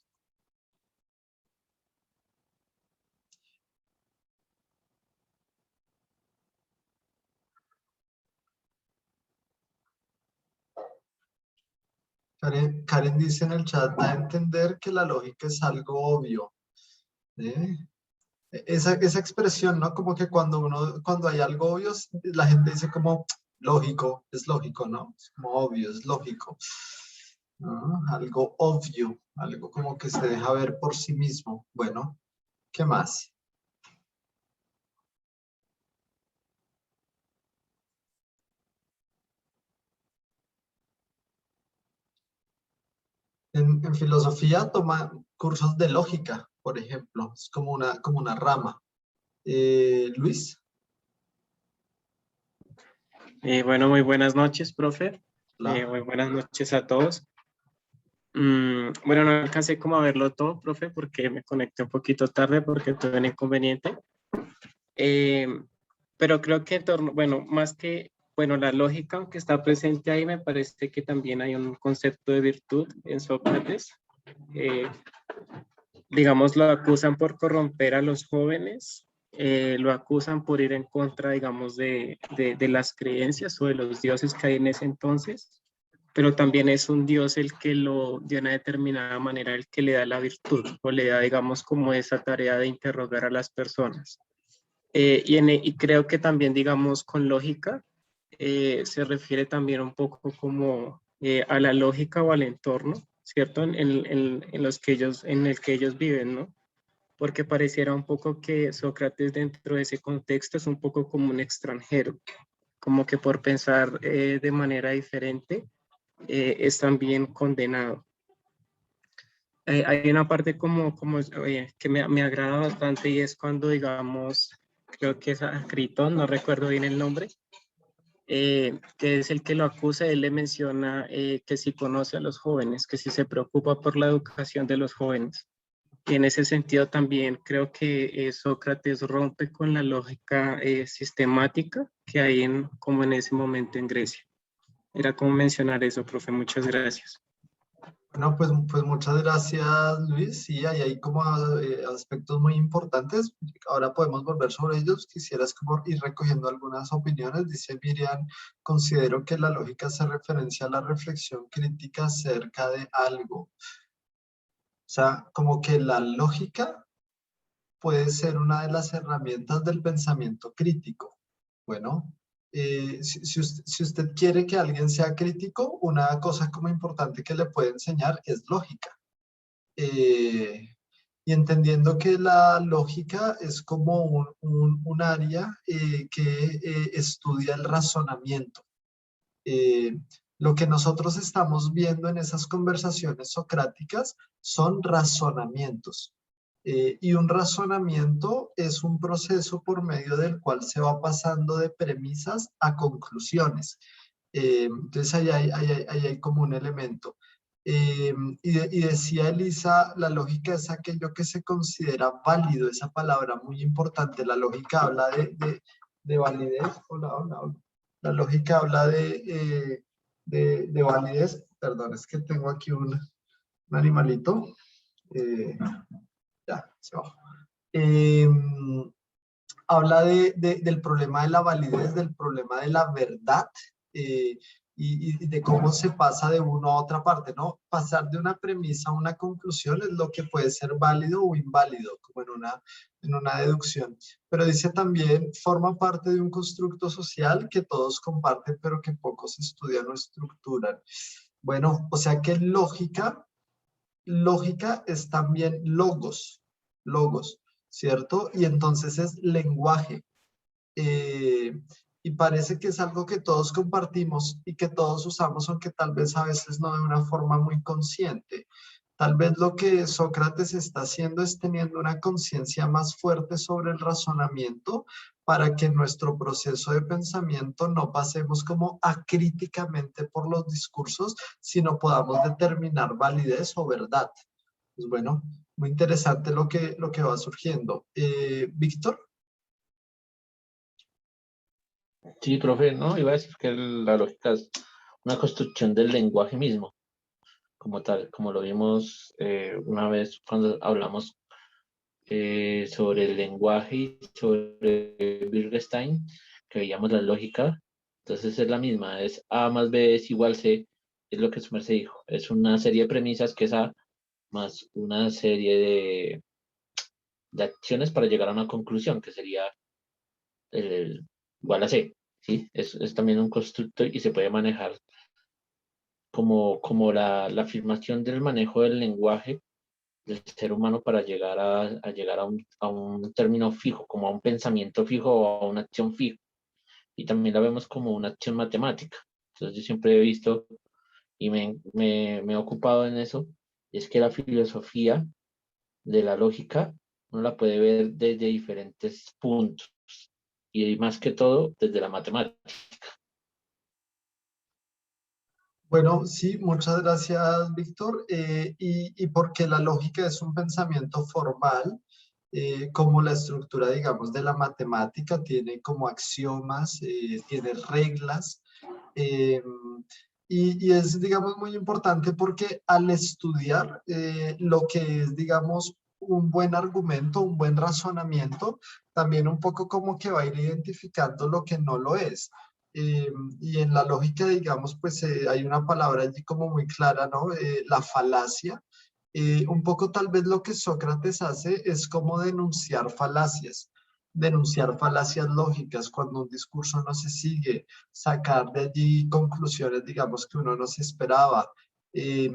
Karen dice en el chat, da a entender que la lógica es algo obvio. ¿Eh? Esa expresión, ¿no? Como que cuando hay algo obvio, la gente dice como lógico, es lógico, ¿no? Es como obvio, es lógico. ¿No? Algo obvio, algo como que se deja ver por sí mismo. Bueno, ¿qué más? En filosofía toma cursos de lógica, por ejemplo, es como una rama. Luis. Bueno, muy buenas noches, profe. Hola. Muy buenas noches a todos. Bueno, no alcancé como a verlo todo, profe, porque me conecté un poquito tarde porque tuve un inconveniente. Pero creo que en torno, bueno, más que, bueno, la lógica, aunque está presente ahí, me parece que también hay un concepto de virtud en Sócrates. Digamos, lo acusan por corromper a los jóvenes, lo acusan por ir en contra, digamos, de las creencias o de los dioses que hay en ese entonces, pero también es un dios el que lo, de una determinada manera, el que le da la virtud o le da, digamos, como esa tarea de interrogar a las personas. Y creo que también, digamos, con lógica, se refiere también un poco como a la lógica o al entorno, ¿cierto? En los que ellos, en el que ellos viven, ¿no? Porque pareciera un poco que Sócrates dentro de ese contexto es un poco como un extranjero, como que por pensar de manera diferente es también condenado. Hay una parte que me agrada bastante y es cuando, digamos, creo que es a Critón, no recuerdo bien el nombre, que es el que lo acusa, él le menciona que si conoce a los jóvenes, que si se preocupa por la educación de los jóvenes. Y en ese sentido también creo que Sócrates rompe con la lógica sistemática que hay como en ese momento en Grecia. Era como mencionar eso, profe. Muchas gracias. Bueno, pues muchas gracias, Luis. Sí, hay como aspectos muy importantes. Ahora podemos volver sobre ellos. Quisieras como ir recogiendo algunas opiniones. Dice Miriam, considero que la lógica hace referencia a la reflexión crítica acerca de algo. O sea, como que la lógica puede ser una de las herramientas del pensamiento crítico. Bueno, si usted quiere que alguien sea crítico, una cosa como importante que le puede enseñar es lógica. Y entendiendo que la lógica es como un área que estudia el razonamiento. Lo que nosotros estamos viendo en esas conversaciones socráticas son razonamientos. Y un razonamiento es un proceso por medio del cual se va pasando de premisas a conclusiones. Entonces ahí hay como un elemento. Y decía Elisa, la lógica es aquello que se considera válido, esa palabra muy importante. La lógica habla de validez. Hola, hola, hola. La lógica habla de validez. Perdón, es que tengo aquí un animalito. Ya, se va. Habla del problema de la validez, del problema de la verdad y de cómo se pasa de una a otra parte, ¿no? Pasar de una premisa a una conclusión es lo que puede ser válido o inválido, como en una deducción. Pero dice también, forma parte de un constructo social que todos comparten, pero que pocos estudian o estructuran. Bueno, o sea que lógica es también logos, ¿cierto? Y entonces es lenguaje. Y parece que es algo que todos compartimos y que todos usamos, aunque tal vez a veces no de una forma muy consciente. Tal vez lo que Sócrates está haciendo es teniendo una conciencia más fuerte sobre el razonamiento para que en nuestro proceso de pensamiento no pasemos como acríticamente por los discursos, sino podamos determinar validez o verdad. Pues bueno, muy interesante lo que va surgiendo. Víctor. Sí, profe, no, iba a decir que la lógica es una construcción del lenguaje mismo. como tal, como lo vimos una vez cuando hablamos sobre el lenguaje y sobre Wittgenstein, que veíamos la lógica. Entonces es la misma, es A más B es igual C, es lo que su merced dijo. Es una serie de premisas que es A más una serie de acciones para llegar a una conclusión, que sería igual a C. ¿Sí? Es también un constructo y se puede manejar como la afirmación del manejo del lenguaje del ser humano para llegar a un término fijo, como a un pensamiento fijo o a una acción fija. Y también la vemos como una acción matemática. Entonces yo siempre he visto y me he ocupado en eso, y es que la filosofía de la lógica uno la puede ver desde diferentes puntos y más que todo desde la matemática. Bueno, sí, muchas gracias, Víctor. Y porque la lógica es un pensamiento formal, como la estructura, digamos, de la matemática, tiene como axiomas, tiene reglas, eh, y es, digamos, muy importante porque al estudiar lo que es, digamos, un buen argumento, un buen razonamiento, también un poco como que va a ir identificando lo que no lo es. Y en la lógica, digamos, pues hay una palabra allí como muy clara, ¿no? La falacia. Un poco tal vez lo que Sócrates hace es como denunciar falacias lógicas cuando un discurso no se sigue, sacar de allí conclusiones, digamos, que uno no se esperaba. Eh,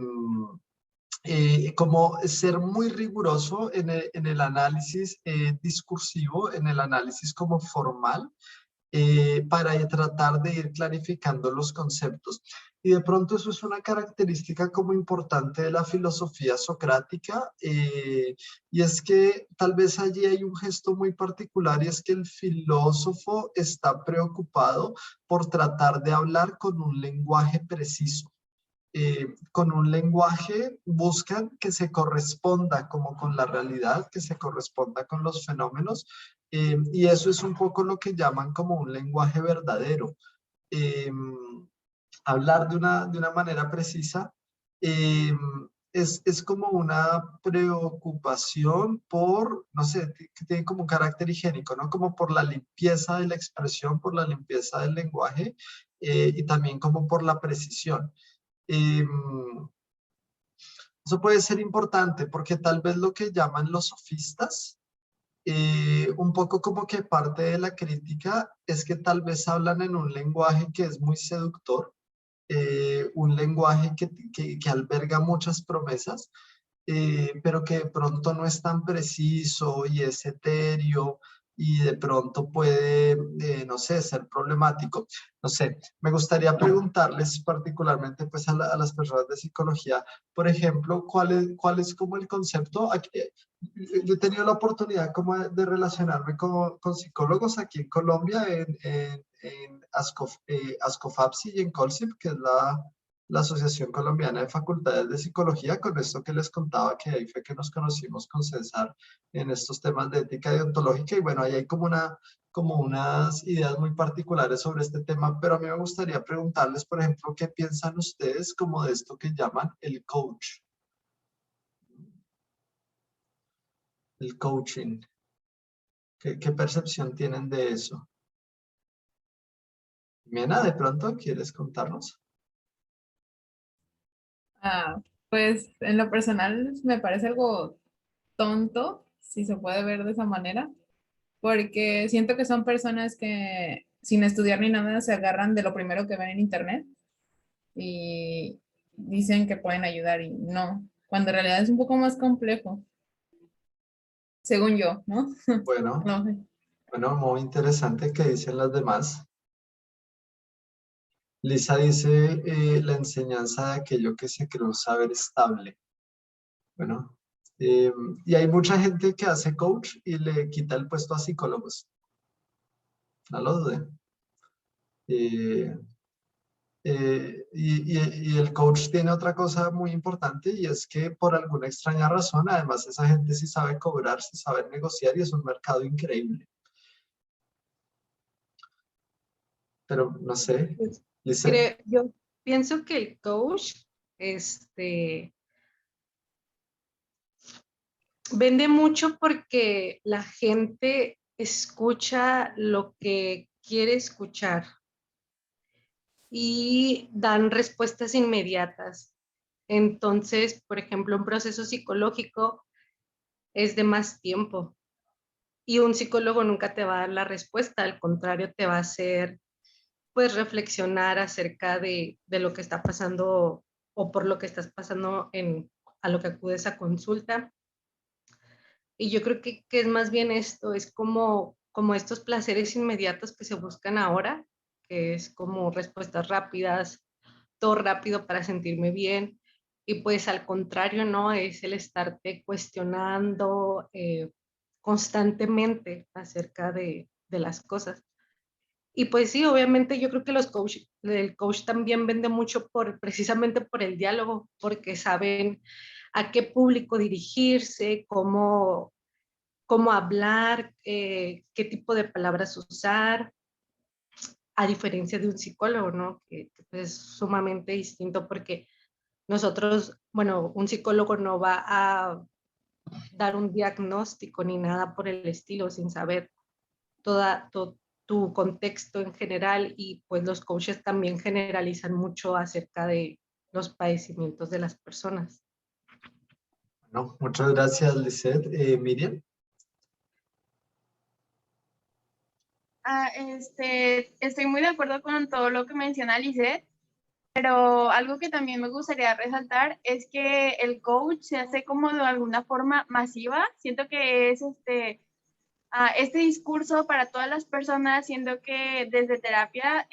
como ser muy riguroso en el análisis discursivo, en el análisis como formal, para tratar de ir clarificando los conceptos. Y de pronto eso es una característica como importante de la filosofía socrática, y es que tal vez allí hay un gesto muy particular, y es que el filósofo está preocupado por tratar de hablar con un lenguaje preciso. Con un lenguaje buscan que se corresponda como con la realidad, que se corresponda con los fenómenos, y eso es un poco lo que llaman como un lenguaje verdadero. Eh, Hablar de una manera precisa eh, es como una preocupación por, no sé, que tiene como un carácter higiénico, ¿no? Como por la limpieza de la expresión, por la limpieza del lenguaje, y también como por la precisión. Eh, Eso puede ser importante porque tal vez lo que llaman los sofistas, un poco como que parte de la crítica es que tal vez hablan en un lenguaje que es muy seductor, un lenguaje que alberga muchas promesas, pero que de pronto no es tan preciso y es etéreo y de pronto puede, no sé, ser problemático. No sé, me gustaría preguntarles particularmente pues a las personas de psicología, por ejemplo, cuál es como el concepto. Yo he tenido la oportunidad como de relacionarme con psicólogos aquí en Colombia, en ASCOFAPSI y en COLSIP, que es la Asociación Colombiana de Facultades de Psicología, con esto que les contaba, que ahí fue que nos conocimos con César en estos temas de ética deontológica, y bueno, ahí hay como unas ideas muy particulares sobre este tema, pero a mí me gustaría preguntarles, por ejemplo, ¿qué piensan ustedes como de esto que llaman el coach? El coaching. ¿Qué percepción tienen de eso? Mena, ¿de pronto quieres contarnos? Pues en lo personal me parece algo tonto, si se puede ver de esa manera, porque siento que son personas que sin estudiar ni nada se agarran de lo primero que ven en internet y dicen que pueden ayudar y no, cuando en realidad es un poco más complejo, según yo, ¿no? Bueno, No sé. bueno, muy interesante que dicen las demás. Lisa dice la enseñanza de aquello que se cree un saber estable. Bueno, y hay mucha gente que hace coach y le quita el puesto a psicólogos. No lo duden. Eh, y el coach tiene otra cosa muy importante, y es que por alguna extraña razón, además, esa gente sí sabe cobrar, sí sabe negociar, y es un mercado increíble. Pero no sé, Pues, Lisa. yo pienso que el coach vende mucho porque la gente escucha lo que quiere escuchar y dan respuestas inmediatas. Entonces, por ejemplo, un proceso psicológico es de más tiempo y un psicólogo nunca te va a dar la respuesta, al contrario, te va a hacer pues reflexionar acerca de lo que está pasando o por lo que estás pasando a lo que acudes a consulta. Y yo creo que es más bien esto, es como estos placeres inmediatos que se buscan ahora, que es como respuestas rápidas, todo rápido para sentirme bien. Y pues al contrario, ¿no? Es el estarte cuestionando constantemente acerca de las cosas. Y pues sí, obviamente yo creo que el coach también vende mucho precisamente por el diálogo, porque saben a qué público dirigirse, cómo hablar, qué tipo de palabras usar, a diferencia de un psicólogo, ¿no? Que es sumamente distinto porque nosotros, bueno, un psicólogo no va a dar un diagnóstico ni nada por el estilo sin saber tu contexto en general, y pues los coaches también generalizan mucho acerca de los padecimientos de las personas. No, muchas gracias, Lisette. Miriam. Estoy muy de acuerdo con todo lo que menciona Lisette, pero algo que también me gustaría resaltar es que el coach se hace como de alguna forma masiva. Siento que es este discurso para todas las personas, siendo que desde terapia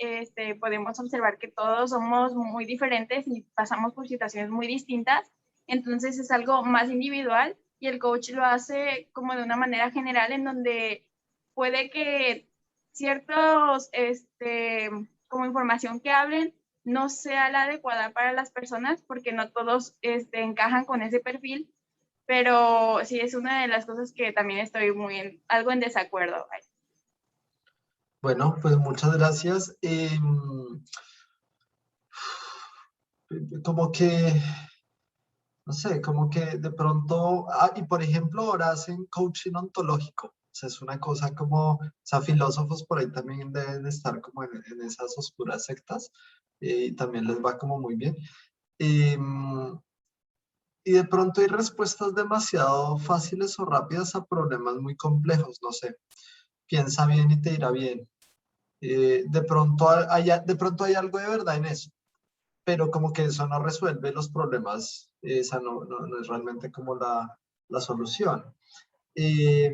podemos observar que todos somos muy diferentes y pasamos por situaciones muy distintas, entonces es algo más individual y el coach lo hace como de una manera general en donde puede que ciertos, como información que hablen no sea la adecuada para las personas porque no todos encajan con ese perfil, pero sí es una de las cosas que también estoy algo en desacuerdo. Bueno, pues muchas gracias. Como que, no sé, como que de pronto, y por ejemplo ahora hacen coaching ontológico. O sea, es una cosa como, o sea, filósofos por ahí también deben estar como en esas oscuras sectas, y también les va como muy bien. Y de pronto hay respuestas demasiado fáciles o rápidas a problemas muy complejos, no sé. Piensa bien y te irá bien. De pronto hay algo de verdad en eso, pero como que eso no resuelve los problemas, esa no es realmente como la solución. Eh,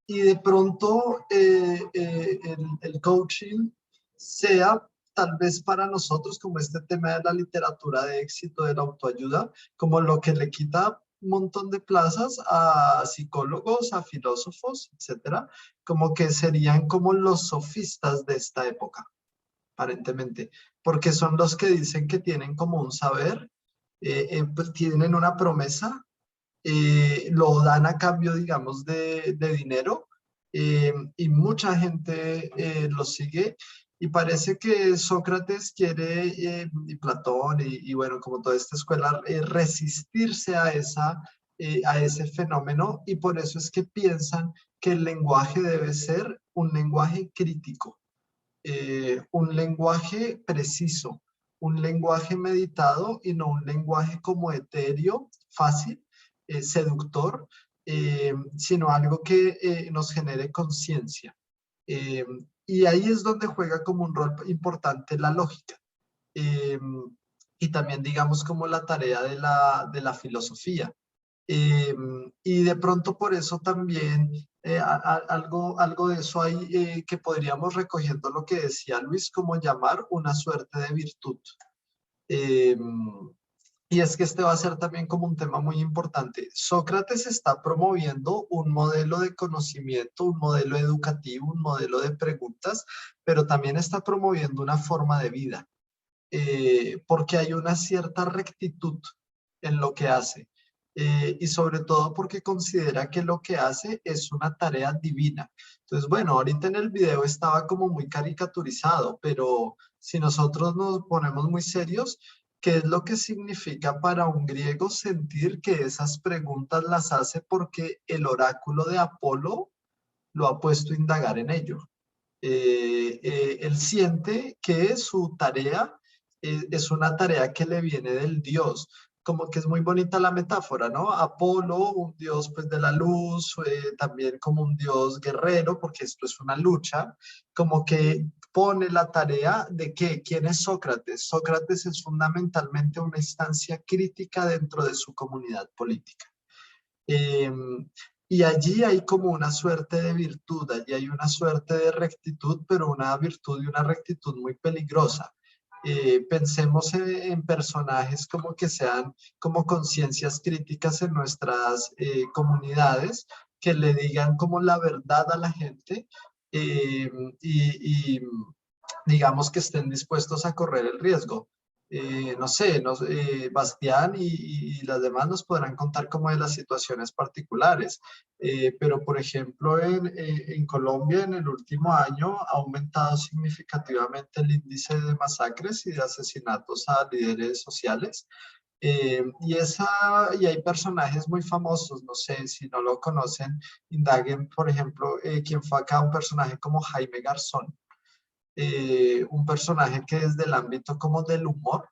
y de pronto el coaching sea tal vez para nosotros como este tema de la literatura de éxito, de la autoayuda, como lo que le quita un montón de plazas a psicólogos, a filósofos, etcétera, como que serían como los sofistas de esta época, aparentemente, porque son los que dicen que tienen como un saber, pues tienen una promesa, lo dan a cambio, digamos, de dinero, y mucha gente lo sigue, y parece que Sócrates quiere, y Platón, y bueno, como toda esta escuela, resistirse a ese fenómeno, y por eso es que piensan que el lenguaje debe ser un lenguaje crítico, un lenguaje preciso, un lenguaje meditado y no un lenguaje como etéreo, fácil, seductor, sino algo que nos genere conciencia. Eh, y ahí es donde juega como un rol importante la lógica. Eh, y también digamos como la tarea de la filosofía. Y de pronto por eso también algo de eso hay, que podríamos, recogiendo lo que decía Luis, como llamar una suerte de virtud. Eh, y es que este va a ser también como un tema muy importante. Sócrates está promoviendo un modelo de conocimiento, un modelo educativo, un modelo de preguntas, pero también está promoviendo una forma de vida, porque hay una cierta rectitud en lo que hace, y sobre todo porque considera que lo que hace es una tarea divina. Entonces, bueno, ahorita en el video estaba como muy caricaturizado, pero si nosotros nos ponemos muy serios, qué es lo que significa para un griego sentir que esas preguntas las hace porque el oráculo de Apolo lo ha puesto a indagar en ello. Él siente que su tarea es una tarea que le viene del dios, como que es muy bonita la metáfora, ¿no? Apolo, un dios pues de la luz, también como un dios guerrero, porque esto es una lucha, como que pone la tarea de que, ¿quién es Sócrates? Sócrates es fundamentalmente una instancia crítica dentro de su comunidad política. Y allí hay como una suerte de virtud, allí hay una suerte de rectitud, pero una virtud y una rectitud muy peligrosa. Pensemos en personajes como que sean como conciencias críticas en nuestras comunidades, que le digan como la verdad a la gente y digamos que estén dispuestos a correr el riesgo. No sé, Bastián y las demás nos podrán contar como de las situaciones particulares, pero por ejemplo en Colombia en el último año ha aumentado significativamente el índice de masacres y de asesinatos a líderes sociales. Y hay personajes muy famosos, no sé, si no lo conocen, indaguen, por ejemplo, quien fue acá un personaje como Jaime Garzón. Un personaje que desde el ámbito como del humor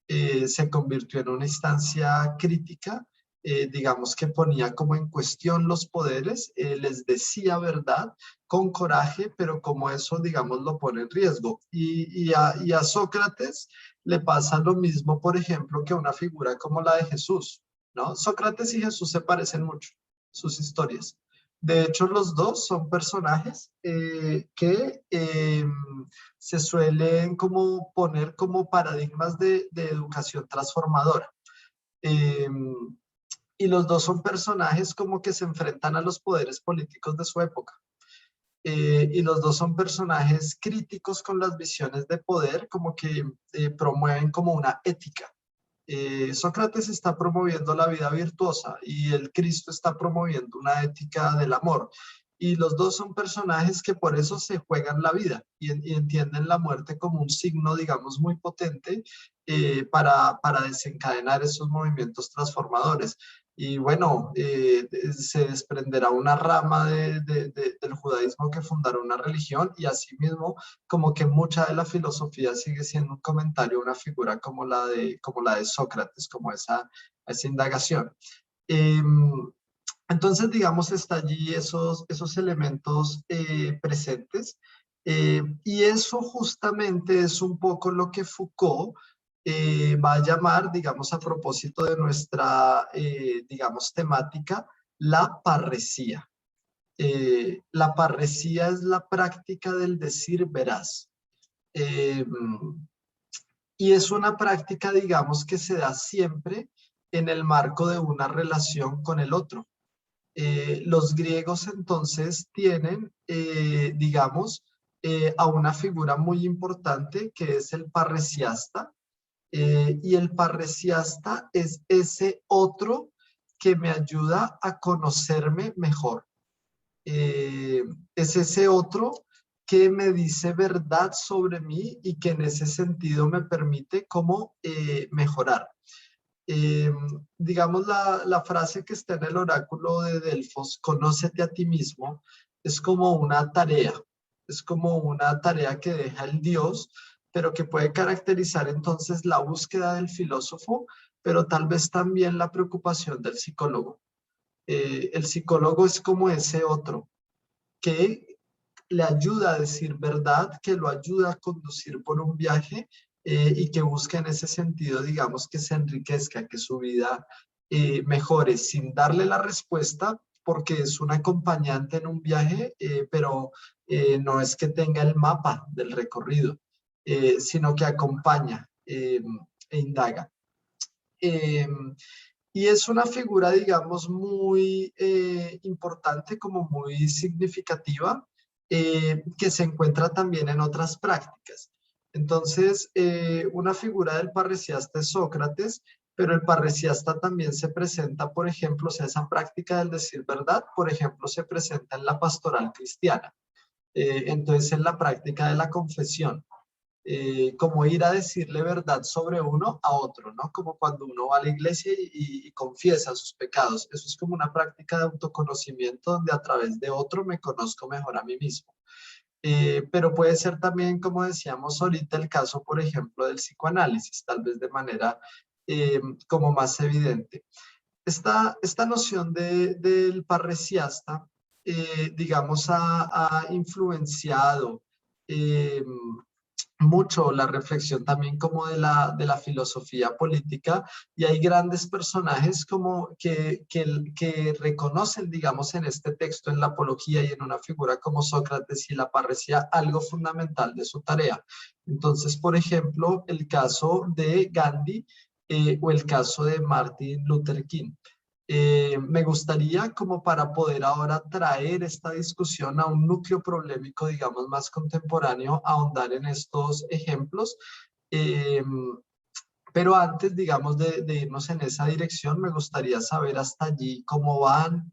se convirtió en una instancia crítica, digamos que ponía como en cuestión los poderes, les decía verdad con coraje, pero como eso, digamos, lo pone en riesgo. Y a Sócrates le pasa lo mismo, por ejemplo, que a una figura como la de Jesús, ¿no? Sócrates y Jesús se parecen mucho, sus historias. De hecho, los dos son personajes que se suelen como poner como paradigmas de educación transformadora. Y los dos son personajes como que se enfrentan a los poderes políticos de su época. Y los dos son personajes críticos con las visiones de poder, como que promueven como una ética. Sócrates está promoviendo la vida virtuosa y el Cristo está promoviendo una ética del amor. Y los dos son personajes que por eso se juegan la vida y entienden la muerte como un signo, digamos, muy potente para desencadenar esos movimientos transformadores. Y bueno, se desprenderá una rama del judaísmo que fundará una religión y asimismo como que mucha de la filosofía sigue siendo un comentario, una figura como la de Sócrates, como esa indagación. Entonces, digamos, está allí esos elementos presentes y eso justamente es un poco lo que Foucault va a llamar, digamos, a propósito de nuestra, digamos, temática, la parresía. La parresía es la práctica del decir veraz. Y es una práctica, digamos, que se da siempre en el marco de una relación con el otro. Los griegos entonces tienen, digamos, a una figura muy importante que es el parresiasta, y el parresiasta es ese otro que me ayuda a conocerme mejor. Es ese otro que me dice verdad sobre mí y que en ese sentido me permite como mejorar. Digamos la frase que está en el oráculo de Delfos, conócete a ti mismo, es como una tarea que deja el Dios, pero que puede caracterizar entonces la búsqueda del filósofo, pero tal vez también la preocupación del psicólogo. El psicólogo es como ese otro que le ayuda a decir verdad, que lo ayuda a conducir por un viaje y que busca en ese sentido, digamos, que se enriquezca, que su vida mejore, sin darle la respuesta, porque es un acompañante en un viaje, pero no es que tenga el mapa del recorrido, sino que acompaña e indaga. Y es una figura, digamos, muy importante, como muy significativa, que se encuentra también en otras prácticas. Entonces, una figura del parresiasta es Sócrates, pero el parresiasta también se presenta, por ejemplo, o sea, esa práctica del decir verdad, por ejemplo, se presenta en la pastoral cristiana. Entonces, en la práctica de la confesión. como ir a decirle verdad sobre uno a otro, ¿no? Como cuando uno va a la iglesia y confiesa sus pecados. Eso es como una práctica de autoconocimiento donde a través de otro me conozco mejor a mí mismo. Pero puede ser también, como decíamos ahorita, el caso, por ejemplo, del psicoanálisis, tal vez de manera como más evidente. Esta noción del parresiasta, digamos, ha influenciado mucho la reflexión también como de la filosofía política, y hay grandes personajes como que reconocen, digamos, en este texto, en la apología y en una figura como Sócrates y la parresía, algo fundamental de su tarea. Entonces, por ejemplo, el caso de Gandhi o el caso de Martin Luther King. Me gustaría como para poder ahora traer esta discusión a un núcleo problemático, digamos, más contemporáneo, ahondar en estos ejemplos. Eh, pero antes, digamos, de irnos en esa dirección, me gustaría saber hasta allí cómo van,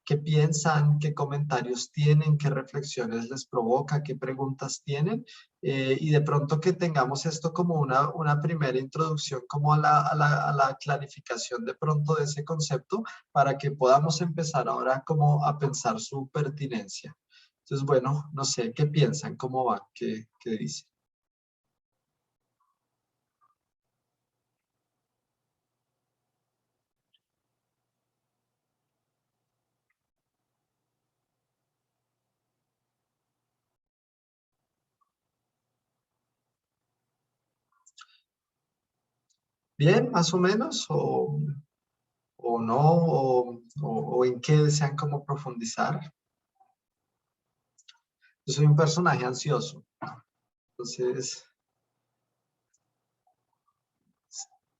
qué piensan, qué comentarios tienen, qué reflexiones les provoca, qué preguntas tienen, y de pronto que tengamos esto como una primera introducción como a la clarificación de pronto de ese concepto, para que podamos empezar ahora como a pensar su pertinencia. Entonces, bueno, no sé, ¿qué piensan? ¿Cómo van? ¿Qué dicen? ¿Bien, más o menos? ¿O no? ¿O en qué desean como profundizar? Yo soy un personaje ansioso, entonces,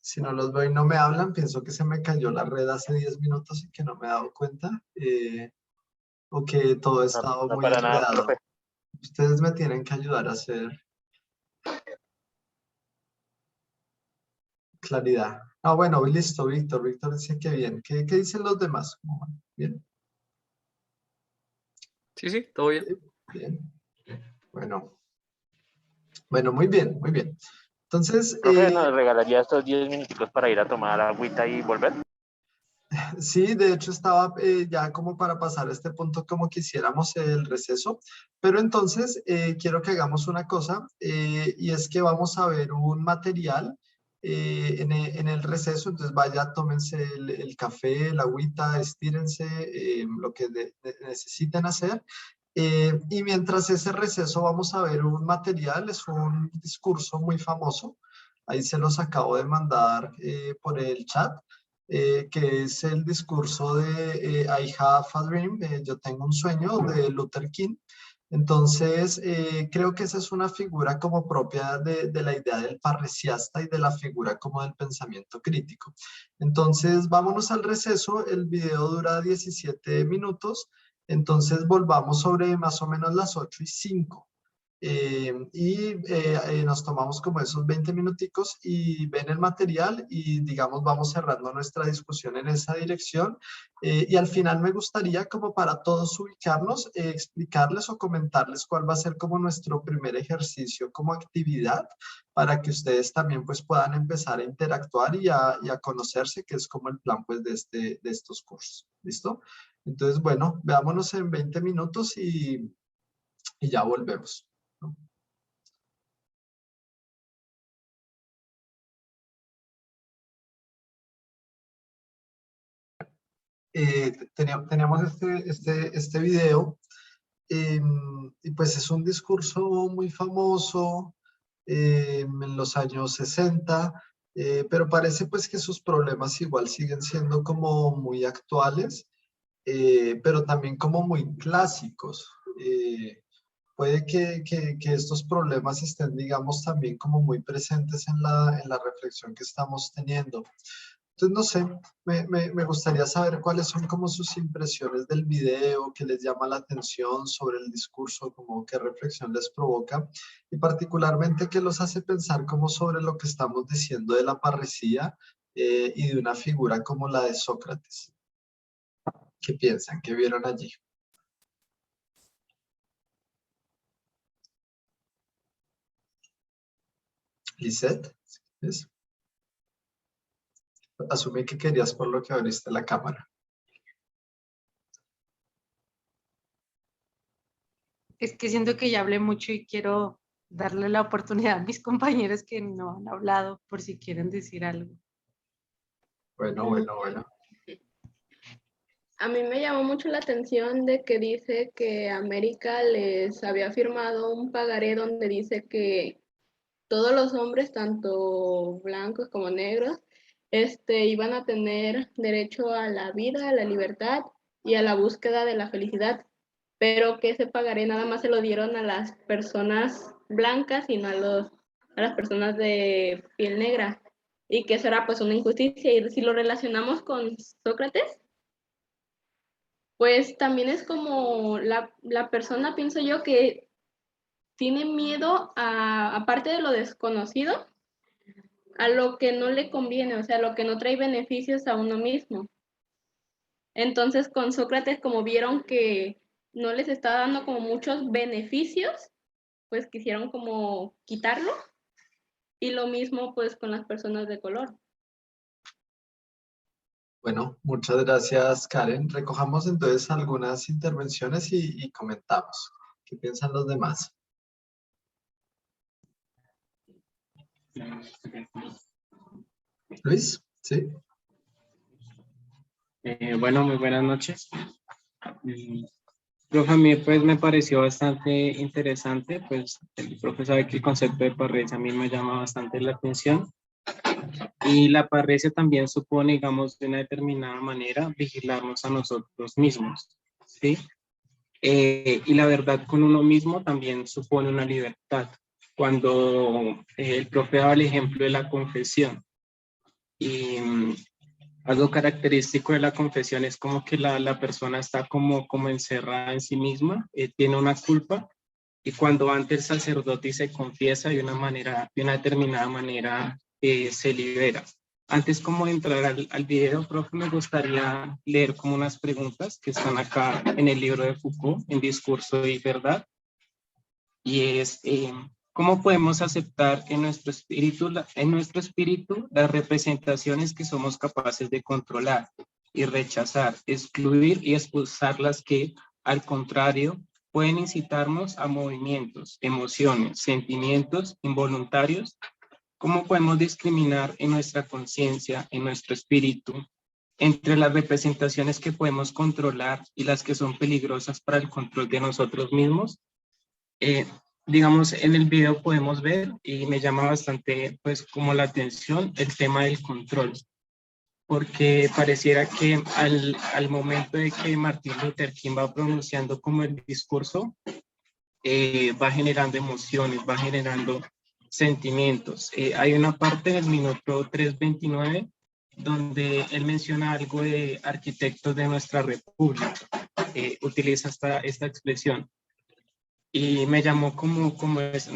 si no los veo y no me hablan, pienso que se me cayó la red hace 10 minutos y que no me he dado cuenta, o que todo ha No, estado no muy para nada, enredado. profe. Ustedes me tienen que ayudar a hacer claridad. Ah, bueno, listo, Víctor. Víctor dice que bien. ¿Qué dicen los demás? ¿Cómo van? ¿Bien? Sí, sí, todo bien. Bien. Bueno, bueno, muy bien, muy bien. Entonces, Profe, ¿nos regalaría estos 10 minuticos para ir a tomar agüita y volver? sí, de hecho estaba ya como para pasar a este punto como quisiéramos el receso, pero entonces quiero que hagamos una cosa, y es que vamos a ver un material en el receso. Entonces vaya, tómense el café, la agüita, estírense, lo que necesiten hacer. Y mientras ese receso vamos a ver un material, es un discurso muy famoso, ahí se los acabo de mandar por el chat, que es el discurso de I Have a Dream, Yo tengo un sueño, de Luther King. Entonces, creo que esa es una figura como propia de la idea del parresiasta y de la figura como del pensamiento crítico. Entonces, vámonos al receso, el video dura 17 minutos, entonces volvamos sobre más o menos las 8:05. Nos tomamos como esos 20 minuticos y ven el material y digamos vamos cerrando nuestra discusión en esa dirección, y al final me gustaría como para todos ubicarnos, explicarles o comentarles cuál va a ser como nuestro primer ejercicio como actividad, para que ustedes también pues puedan empezar a interactuar y a conocerse, que es como el plan pues de estos cursos. ¿Listo? Entonces, bueno, veámonos en 20 minutos y ya volvemos. Teníamos este video, y pues es un discurso muy famoso en los años 60, pero parece pues que sus problemas igual siguen siendo como muy actuales, pero también como muy clásicos. Puede que estos problemas estén, digamos, también como muy presentes en la reflexión que estamos teniendo. Entonces, no sé, me gustaría saber cuáles son como sus impresiones del video, qué les llama la atención sobre el discurso, como qué reflexión les provoca, y particularmente qué los hace pensar como sobre lo que estamos diciendo de la parresía, y de una figura como la de Sócrates. ¿Qué piensan? ¿Qué vieron allí? Lisette, ¿sí? Asumí que querías por lo que abriste la cámara. Es que siento que ya hablé mucho y quiero darle la oportunidad a mis compañeros que no han hablado por si quieren decir algo. Bueno. A mí me llamó mucho la atención de que dice que América les había firmado un pagaré donde dice que todos los hombres, tanto blancos como negros, iban a tener derecho a la vida, a la libertad y a la búsqueda de la felicidad, pero que ese pagaré nada más se lo dieron a las personas blancas y no a las personas de piel negra, y que eso era pues una injusticia. Y si lo relacionamos con Sócrates, pues también es como la persona, pienso yo, que tiene miedo aparte de lo desconocido, a lo que no le conviene, o sea, a lo que no trae beneficios a uno mismo. Entonces, con Sócrates, como vieron que no les estaba dando como muchos beneficios, pues quisieron como quitarlo. Y lo mismo pues con las personas de color. Bueno, muchas gracias, Karen. Recojamos entonces algunas intervenciones y comentamos. ¿Qué piensan los demás? Luis, ¿sí? Bueno, muy buenas noches. Profe, a mí pues me pareció bastante interesante, pues el profe sabe que el concepto de parresia a mí me llama bastante la atención. Y la parresia también supone, digamos, de una determinada manera, vigilarnos a nosotros mismos, ¿sí? Y la verdad con uno mismo también supone una libertad. Cuando el profe daba el ejemplo de la confesión, y algo característico de la confesión es como que la persona está como encerrada en sí misma, tiene una culpa, y cuando va ante el sacerdote y se confiesa de una determinada manera, se libera. Antes como de entrar al video, profe, me gustaría leer como unas preguntas que están acá en el libro de Foucault, en Discurso y Verdad, y es, ¿cómo podemos aceptar en nuestro espíritu las representaciones que somos capaces de controlar y rechazar, excluir y expulsar las que, al contrario, pueden incitarnos a movimientos, emociones, sentimientos involuntarios? ¿Cómo podemos discriminar en nuestra conciencia, en nuestro espíritu, entre las representaciones que podemos controlar y las que son peligrosas para el control de nosotros mismos? Digamos, en el video podemos ver, y me llama bastante pues como la atención, el tema del control, porque pareciera que al momento de que Martin Luther King va pronunciando como el discurso, va generando emociones, va generando sentimientos. Hay una parte del minuto 3:29 donde él menciona algo de arquitectos de nuestra república, utiliza esta expresión. Y me llamó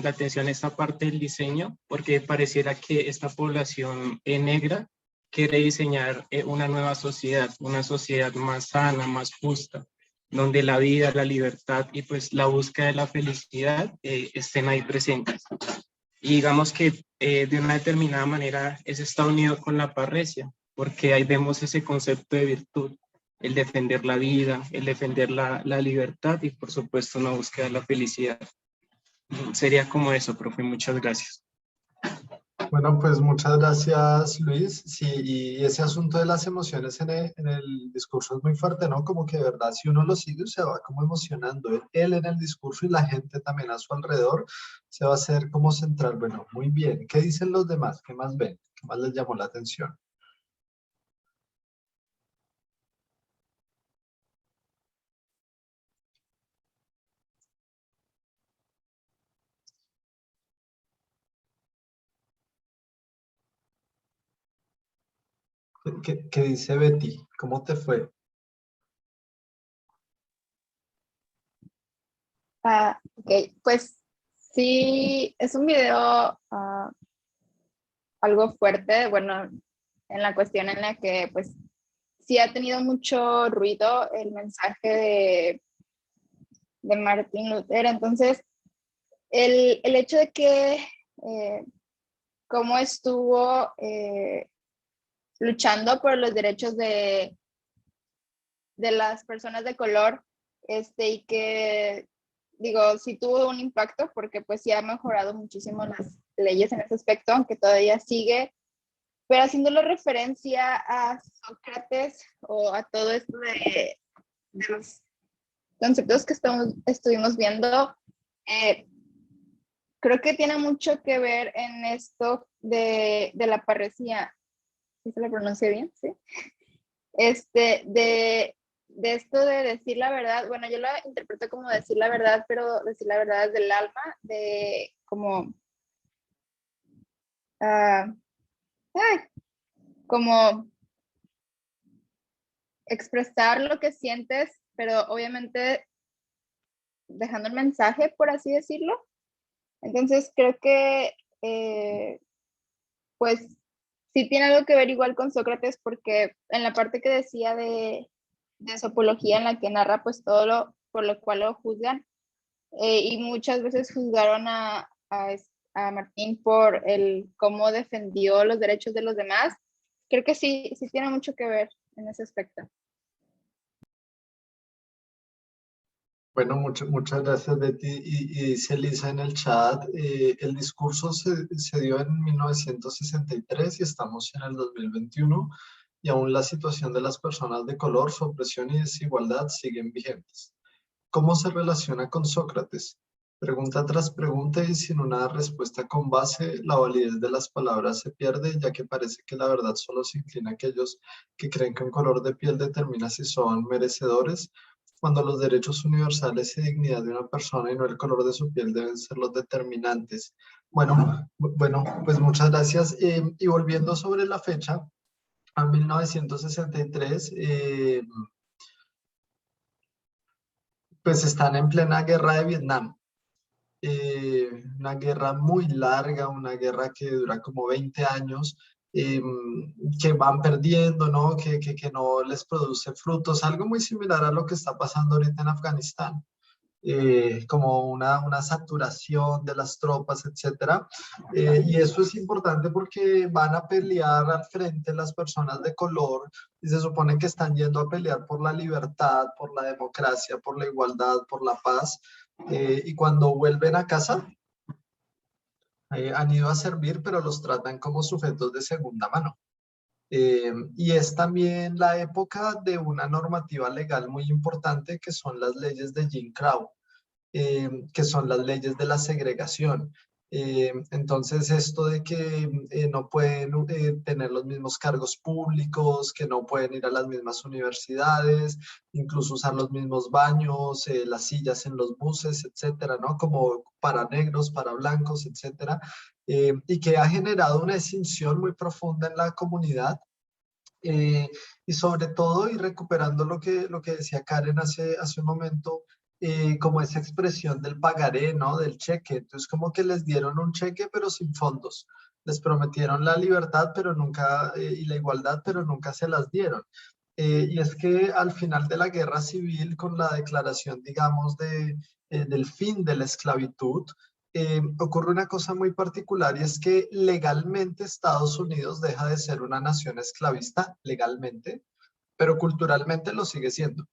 la atención esta parte del diseño, porque pareciera que esta población negra quiere diseñar una nueva sociedad, una sociedad más sana, más justa, donde la vida, la libertad y pues la búsqueda de la felicidad estén ahí presentes. Y digamos que de una determinada manera eso está unido con la parresia, porque ahí vemos ese concepto de virtud, el defender la vida, el defender la libertad y por supuesto una búsqueda de la felicidad. Sería como eso, profe, muchas gracias. Bueno, pues muchas gracias, Luis. Sí, y ese asunto de las emociones en el discurso es muy fuerte, ¿no? Como que de verdad, si uno lo sigue, se va como emocionando. Él en el discurso y la gente también a su alrededor se va a hacer como central. Bueno, muy bien. ¿Qué dicen los demás? ¿Qué más ven? ¿Qué más les llamó la atención? ¿Qué dice Betty? ¿Cómo te fue? Ok, pues sí, es un video algo fuerte, bueno, en la cuestión en la que pues sí ha tenido mucho ruido el mensaje de Martin Luther. Entonces el hecho de que cómo estuvo luchando por los derechos de las personas de color, y que, digo, sí tuvo un impacto porque pues sí ha mejorado muchísimo las leyes en ese aspecto, aunque todavía sigue, pero haciéndolo referencia a Sócrates o a todo esto de los conceptos que estuvimos viendo, creo que tiene mucho que ver en esto de la parresía. ¿Sí se lo pronuncia bien? Sí. De esto de decir la verdad, bueno, yo lo interpreto como decir la verdad, pero decir la verdad desde el alma, de como, como expresar lo que sientes, pero obviamente dejando el mensaje, por así decirlo. Entonces creo que pues sí tiene algo que ver igual con Sócrates, porque en la parte que decía de su apología, en la que narra pues todo lo por lo cual lo juzgan, y muchas veces juzgaron a Martín por el cómo defendió los derechos de los demás. Creo que sí tiene mucho que ver en ese aspecto. Bueno, muchas gracias, Betty. Y dice Lisa en el chat, el discurso se dio en 1963 y estamos en el 2021 y aún la situación de las personas de color, su opresión y desigualdad siguen vigentes. ¿Cómo se relaciona con Sócrates? Pregunta tras pregunta y sin una respuesta con base, la validez de las palabras se pierde, ya que parece que la verdad solo se inclina a aquellos que creen que un color de piel determina si son merecedores, cuando los derechos universales y dignidad de una persona y no el color de su piel deben ser los determinantes. Bueno, pues muchas gracias. Y volviendo sobre la fecha, a 1963, pues están en plena guerra de Vietnam. Una guerra muy larga, una guerra que dura como 20 años, que van perdiendo, ¿no? Que no les produce frutos, algo muy similar a lo que está pasando ahorita en Afganistán. Como una saturación de las tropas, etcétera. Y eso es importante porque van a pelear al frente las personas de color y se supone que están yendo a pelear por la libertad, por la democracia, por la igualdad, por la paz. Y cuando vuelven a casa, han ido a servir, pero los tratan como sujetos de segunda mano. Y es también la época de una normativa legal muy importante que son las leyes de Jim Crow, que son las leyes de la segregación. Entonces esto de que no pueden tener los mismos cargos públicos, que no pueden ir a las mismas universidades, incluso usar los mismos baños, las sillas en los buses, etcétera, ¿no? Como para negros, para blancos, etcétera. Y que ha generado una escinsión muy profunda en la comunidad. Y sobre todo, y recuperando lo que decía Karen hace un momento, como esa expresión del pagaré, ¿no? Del cheque. Entonces, como que les dieron un cheque, pero sin fondos. Les prometieron la libertad, pero nunca, y la igualdad, pero nunca se las dieron. Y es que al final de la guerra civil, con la declaración, digamos, del fin de la esclavitud, ocurre una cosa muy particular y es que legalmente Estados Unidos deja de ser una nación esclavista, legalmente, pero culturalmente lo sigue siendo.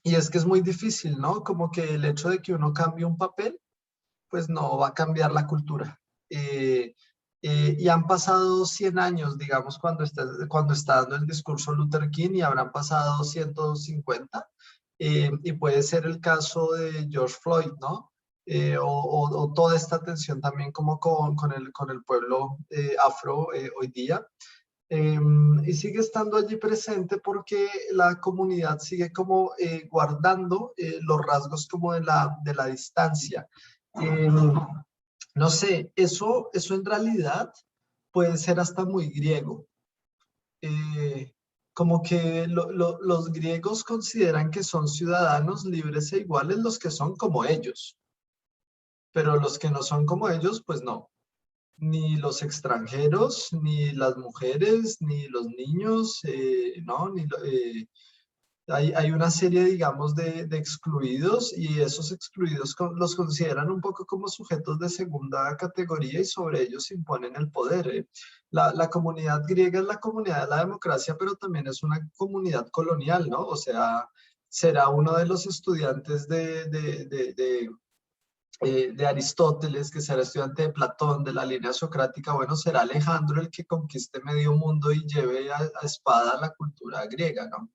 Y es que es muy difícil, ¿no? Como que el hecho de que uno cambie un papel, pues no va a cambiar la cultura. Y han pasado 100 años, digamos, cuando está dando el discurso Luther King, y habrán pasado 150. Y puede ser el caso de George Floyd, ¿no? O toda esta tensión también como con el pueblo afro hoy día. Y sigue estando allí presente porque la comunidad sigue como guardando los rasgos como de la distancia. No sé, eso en realidad puede ser hasta muy griego. Como que los griegos consideran que son ciudadanos libres e iguales los que son como ellos, pero los que no son como ellos, pues no. Ni los extranjeros, ni las mujeres, ni los niños, ¿no? Hay una serie, digamos, de excluidos, y esos excluidos los consideran un poco como sujetos de segunda categoría y sobre ellos imponen el poder. La comunidad griega es la comunidad de la democracia, pero también es una comunidad colonial, ¿no? O sea, será uno de los estudiantes de Aristóteles, que será estudiante de Platón, de la línea socrática. Bueno, será Alejandro el que conquiste medio mundo y lleve a espada la cultura griega, ¿no?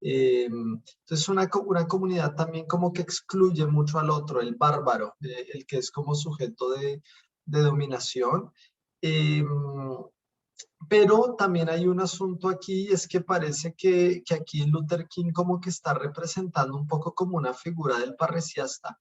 Entonces una comunidad también como que excluye mucho al otro, el bárbaro, el que es como sujeto de dominación. Eh, pero también hay un asunto aquí, es que parece que aquí Luther King como que está representando un poco como una figura del parriciasta.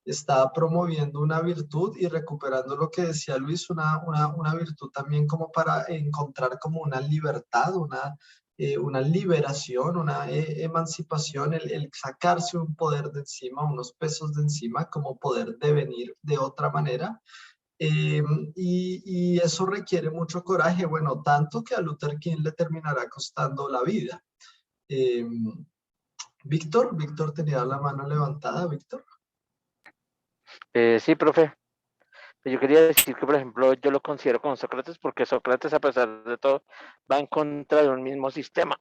Está promoviendo una virtud y recuperando lo que decía Luis, una virtud también como para encontrar como una libertad, una liberación, una emancipación, el sacarse un poder de encima, unos pesos de encima, como poder devenir de otra manera. Y eso requiere mucho coraje, bueno, tanto que a Luther King le terminará costando la vida. Víctor tenía la mano levantada, Víctor. Sí, profe. Yo quería decir que, por ejemplo, yo lo considero como Sócrates porque Sócrates, a pesar de todo, va en contra de un mismo sistema.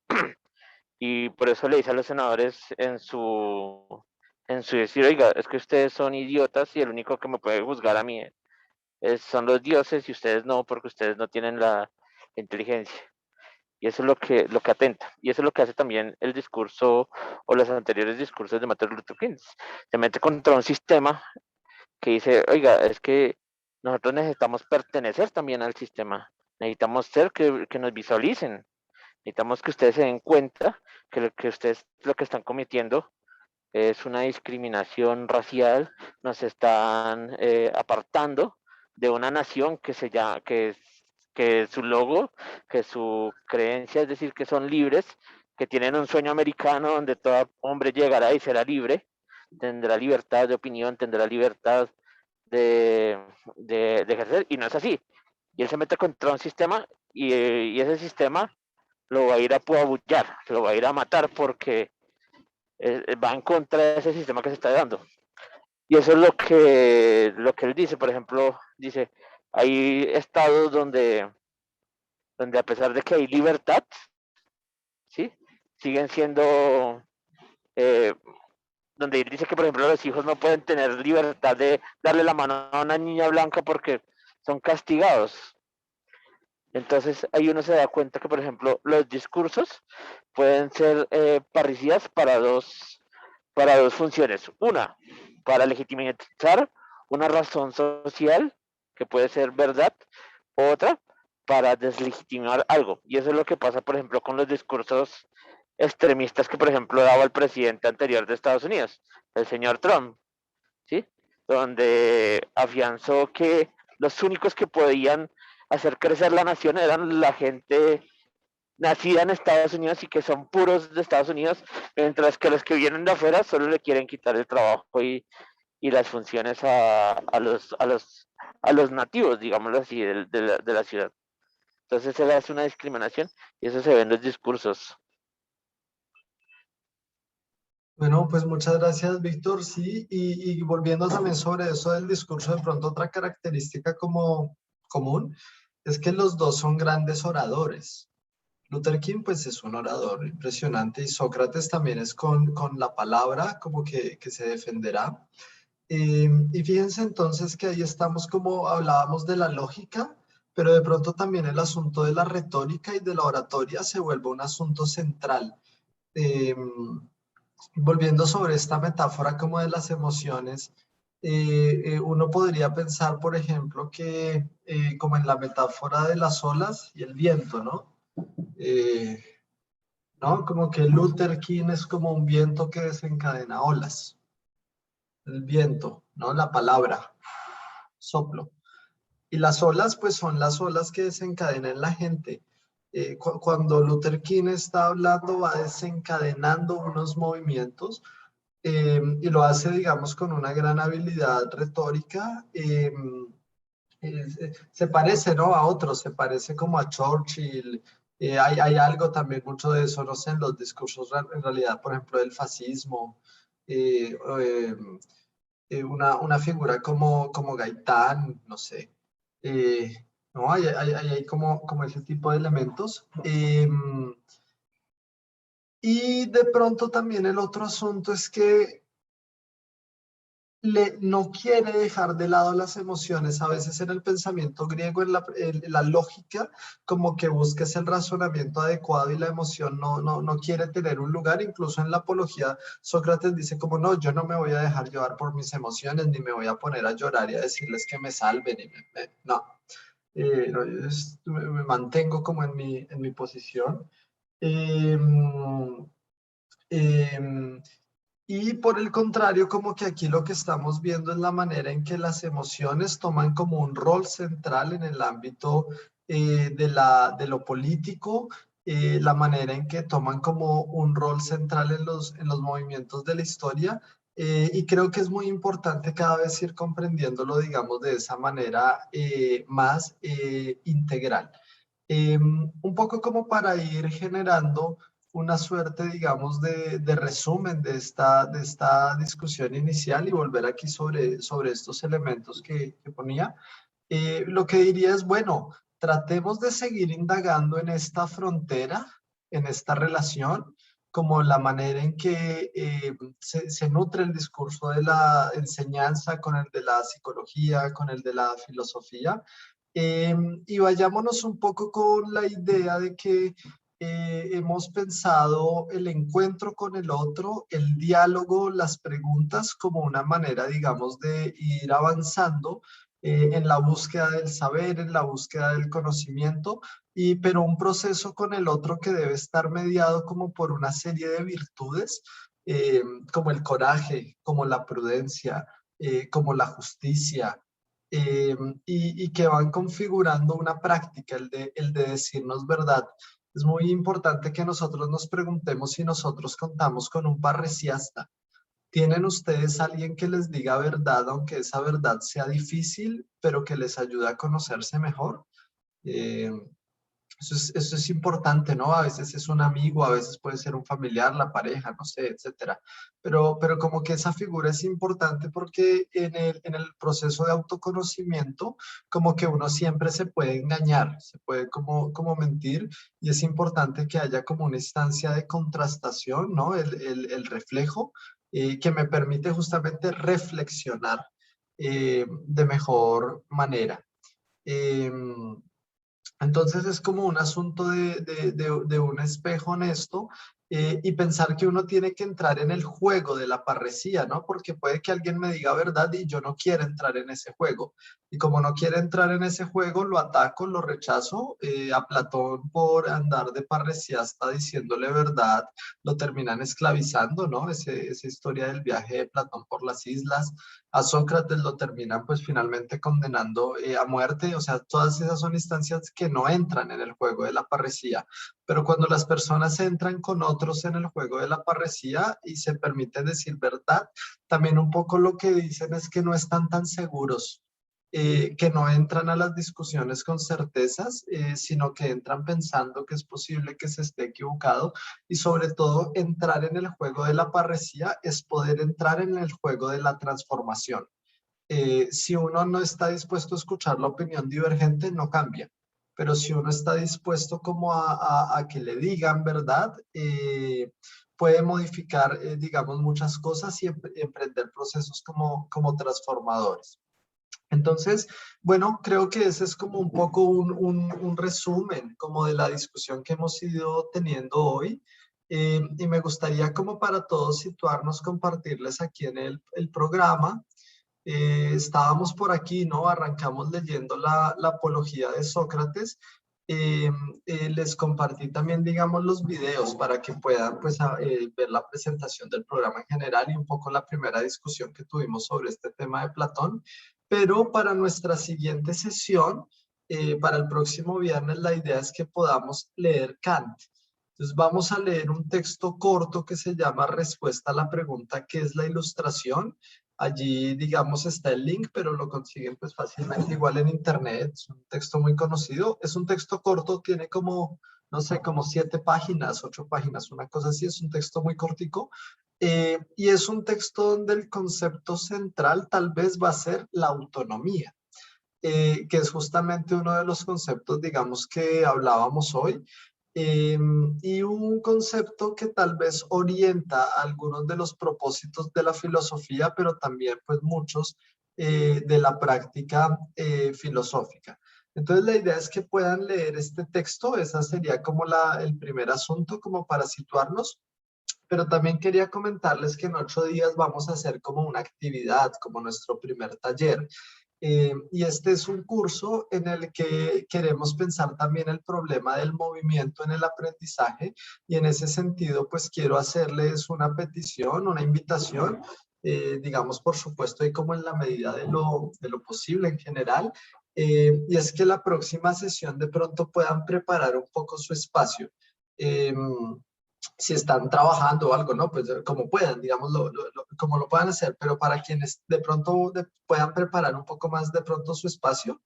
Y por eso le dice a los senadores en su decir, oiga, es que ustedes son idiotas y el único que me puede juzgar a mí son los dioses y ustedes no, porque ustedes no tienen la inteligencia. Y eso es lo que atenta. Y eso es lo que hace también el discurso o los anteriores discursos de Martin Luther King. Se mete contra un sistema que dice, oiga, es que nosotros necesitamos pertenecer también al sistema. Necesitamos ser que nos visualicen. Necesitamos que ustedes se den cuenta que lo que ustedes lo que están cometiendo es una discriminación racial, nos están apartando de una nación que su logo, que su creencia es decir que son libres, que tienen un sueño americano donde todo hombre llegará y será libre, tendrá libertad de opinión, tendrá libertad de ejercer, y no es así. Y él se mete contra un sistema y ese sistema lo va a ir a apabullar, lo va a ir a matar porque va en contra de ese sistema que se está dando. Y eso es lo que él dice, por ejemplo, dice, hay estados donde a pesar de que hay libertad, ¿sí? Siguen siendo, donde él dice que, por ejemplo, los hijos no pueden tener libertad de darle la mano a una niña blanca porque son castigados. Entonces ahí uno se da cuenta que, por ejemplo, los discursos pueden ser parricidas para dos funciones. Una, para legitimizar una razón social, que puede ser verdad. Otra, para deslegitimar algo. Y eso es lo que pasa, por ejemplo, con los discursos extremistas que, por ejemplo, daba el presidente anterior de Estados Unidos, el señor Trump, ¿sí? Donde afianzó que los únicos que podían hacer crecer la nación eran la gente nacida en Estados Unidos y que son puros de Estados Unidos, mientras que los que vienen de afuera solo le quieren quitar el trabajo y las funciones a los nativos, digámoslo así, de la ciudad. Entonces se le hace una discriminación y eso se ve en los discursos. Bueno, pues muchas gracias, Víctor. Sí, y volviendo también sobre eso del discurso, de pronto otra característica como común es que los dos son grandes oradores. Luther King pues es un orador impresionante y Sócrates también es con la palabra como que se defenderá. Y fíjense entonces que ahí estamos como hablábamos de la lógica, pero de pronto también el asunto de la retórica y de la oratoria se vuelve un asunto central. Volviendo sobre esta metáfora como de las emociones, uno podría pensar, por ejemplo, que como en la metáfora de las olas y el viento, ¿no? ¿No? Como que Luther King es como un viento que desencadena olas. El viento, ¿no? La palabra, soplo. Y las olas, pues son las olas que desencadenan la gente. Cuando Luther King está hablando, va desencadenando unos movimientos y lo hace, digamos, con una gran habilidad retórica. Se parece, ¿no? A otros, se parece como a Churchill, Hay algo también mucho de eso, no sé, en los discursos en realidad, por ejemplo, del fascismo, una figura como Gaitán, no sé, no, hay como ese tipo de elementos. Y de pronto también el otro asunto es que no quiere dejar de lado las emociones. A veces en el pensamiento griego, en la lógica, como que busques el razonamiento adecuado y la emoción no quiere tener un lugar. Incluso en la apología, Sócrates dice como no, yo no me voy a dejar llevar por mis emociones, ni me voy a poner a llorar y a decirles que me salven. No, no, me mantengo como en mi posición. Em, em, y por el contrario, como que aquí lo que estamos viendo es la manera en que las emociones toman como un rol central en el ámbito de lo político, la manera en que toman como un rol central en los movimientos de la historia. Y creo que es muy importante cada vez ir comprendiéndolo, digamos, de esa manera más integral. Un poco como para ir generando una suerte, digamos, de resumen de esta discusión inicial y volver aquí sobre estos elementos que ponía. Lo que diría es, bueno, tratemos de seguir indagando en esta frontera, en esta relación, como la manera en que se nutre el discurso de la enseñanza con el de la psicología, con el de la filosofía. Y vayámonos un poco con la idea de que hemos pensado el encuentro con el otro, el diálogo, las preguntas como una manera, digamos, de ir avanzando en la búsqueda del saber, en la búsqueda del conocimiento, pero un proceso con el otro que debe estar mediado como por una serie de virtudes, como el coraje, como la prudencia, como la justicia, y que van configurando una práctica, el de decirnos verdad. Es muy importante que nosotros nos preguntemos si nosotros contamos con un parresiasta. ¿Tienen ustedes alguien que les diga verdad, aunque esa verdad sea difícil, pero que les ayude a conocerse mejor? Eh, eso es importante, ¿no? A veces es un amigo, a veces puede ser un familiar, la pareja, no sé, etcétera. Pero como que esa figura es importante porque en el proceso de autoconocimiento, como que uno siempre se puede engañar, se puede como mentir, y es importante que haya como una instancia de contrastación, ¿no? El reflejo que me permite justamente reflexionar de mejor manera. Entonces es como un asunto de un espejo honesto, y pensar que uno tiene que entrar en el juego de la parresía, ¿no? Porque puede que alguien me diga verdad y yo no quiero entrar en ese juego. Y como no quiero entrar en ese juego, lo ataco, lo rechazo. A Platón por andar de parresiasta diciéndole verdad, lo terminan esclavizando, ¿no? Esa historia del viaje de Platón por las islas. A Sócrates lo terminan pues finalmente condenando a muerte. O sea, todas esas son instancias que no entran en el juego de la parresía. Pero cuando las personas entran con otros en el juego de la parresía y se permiten decir verdad, también un poco lo que dicen es que no están tan seguros, que no entran a las discusiones con certezas, sino que entran pensando que es posible que se esté equivocado, y sobre todo entrar en el juego de la parresía es poder entrar en el juego de la transformación. Si uno no está dispuesto a escuchar la opinión divergente, no cambia. Pero si uno está dispuesto como a que le digan verdad, puede modificar, digamos, muchas cosas y emprender procesos como transformadores. Entonces, bueno, creo que ese es como un poco un resumen como de la discusión que hemos ido teniendo hoy. Y me gustaría como para todos situarnos, compartirles aquí en el programa. Estábamos por aquí, ¿no? Arrancamos leyendo la apología de Sócrates. Les compartí también, digamos, los videos para que puedan pues, ver la presentación del programa en general y un poco la primera discusión que tuvimos sobre este tema de Platón. Pero para nuestra siguiente sesión, para el próximo viernes, la idea es que podamos leer Kant. Entonces vamos a leer un texto corto que se llama Respuesta a la pregunta ¿qué es la ilustración? Allí, digamos, está el link, pero lo consiguen pues fácilmente igual en internet. Es un texto muy conocido. Es un texto corto, tiene como no sé, como 7 páginas, 8 páginas, una cosa así, es un texto muy cortico. Y es un texto donde el concepto central tal vez va a ser la autonomía, que es justamente uno de los conceptos, digamos, que hablábamos hoy, y un concepto que tal vez orienta algunos de los propósitos de la filosofía, pero también pues muchos de la práctica filosófica. Entonces la idea es que puedan leer este texto, esa sería como el primer asunto, como para situarnos. Pero también quería comentarles que en 8 días vamos a hacer como una actividad, como nuestro primer taller. Y este es un curso en el que queremos pensar también el problema del movimiento en el aprendizaje, y en ese sentido pues quiero hacerles una petición, una invitación, digamos por supuesto y como en la medida de lo posible en general, y es que la próxima sesión de pronto puedan preparar un poco su espacio. Si están trabajando o algo, ¿no? Pues como puedan, digamos, como lo puedan hacer, pero para quienes de pronto puedan preparar un poco más de pronto su espacio,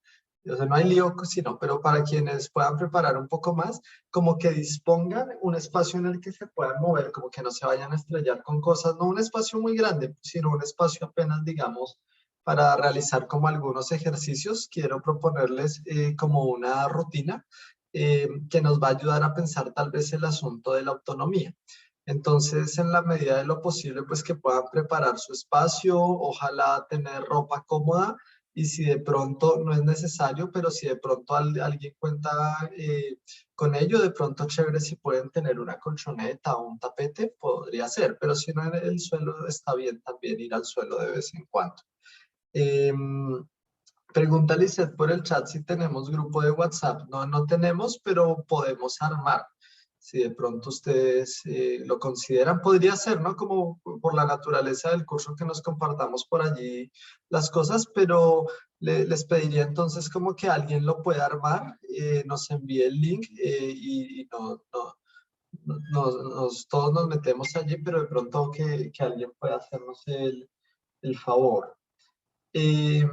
o sea, no hay lío, sino, pero para quienes puedan preparar un poco más, como que dispongan un espacio en el que se puedan mover, como que no se vayan a estrellar con cosas, no un espacio muy grande, sino un espacio apenas, digamos, para realizar como algunos ejercicios. Quiero proponerles como una rutina que nos va a ayudar a pensar tal vez el asunto de la autonomía. Entonces, en la medida de lo posible, pues que puedan preparar su espacio, ojalá tener ropa cómoda, y si de pronto no es necesario, pero si de pronto alguien cuenta con ello, de pronto chévere si pueden tener una colchoneta o un tapete, podría ser, pero si no, en el suelo está bien también ir al suelo de vez en cuando. Pregunta Lizeth por el chat si tenemos grupo de WhatsApp. No, no tenemos, pero podemos armar. Si de pronto ustedes lo consideran, podría ser, ¿no? Como por la naturaleza del curso que nos compartamos por allí las cosas, pero les pediría entonces como que alguien lo pueda armar, nos envíe el link y todos nos metemos allí, pero de pronto que alguien pueda hacernos el favor. Y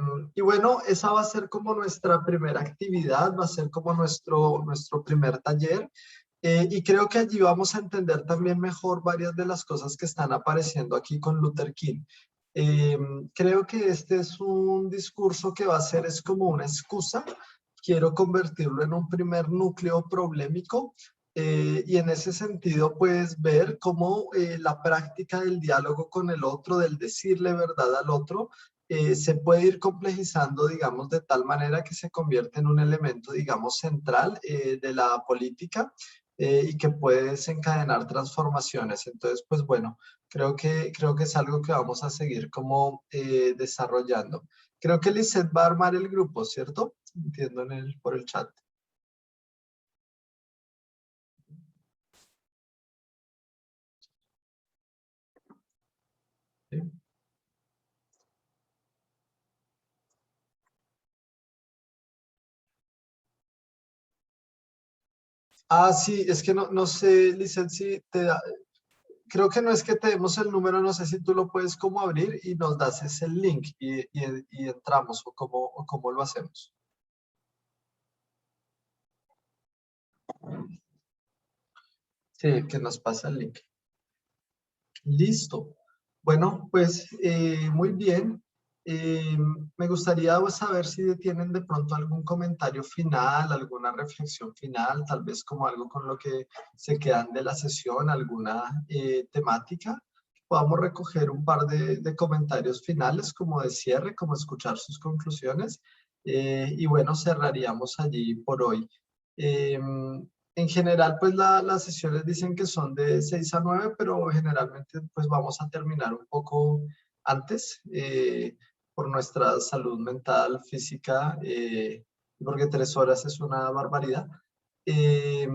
bueno, esa va a ser como nuestra primera actividad, va a ser como nuestro primer taller. Y creo que allí vamos a entender también mejor varias de las cosas que están apareciendo aquí con Luther King. Creo que este es un discurso que va a ser es como una excusa. Quiero convertirlo en un primer núcleo problemático, y en ese sentido pues ver cómo la práctica del diálogo con el otro, del decirle verdad al otro, se puede ir complejizando, digamos, de tal manera que se convierte en un elemento, digamos, central de la política, y que puede desencadenar transformaciones. Entonces, pues bueno, creo que es algo que vamos a seguir como desarrollando. Creo que Lizeth va a armar el grupo, ¿cierto? Entiendo por el chat. ¿Sí? Ah, sí, es que no sé, Lizeth, si creo que no es que te demos el número, no sé si tú lo puedes como abrir y nos das ese link y entramos, o cómo lo hacemos. Sí, que nos pasa el link. Listo. Bueno, pues muy bien. Me gustaría saber si tienen de pronto algún comentario final, alguna reflexión final, tal vez como algo con lo que se quedan de la sesión, alguna temática. Podamos recoger un par de comentarios finales como de cierre, como escuchar sus conclusiones. Y bueno, cerraríamos allí por hoy. En general, pues las sesiones dicen que son de 6 a 9, pero generalmente pues vamos a terminar un poco antes, por nuestra salud mental, física, porque 3 horas es una barbaridad. Eh,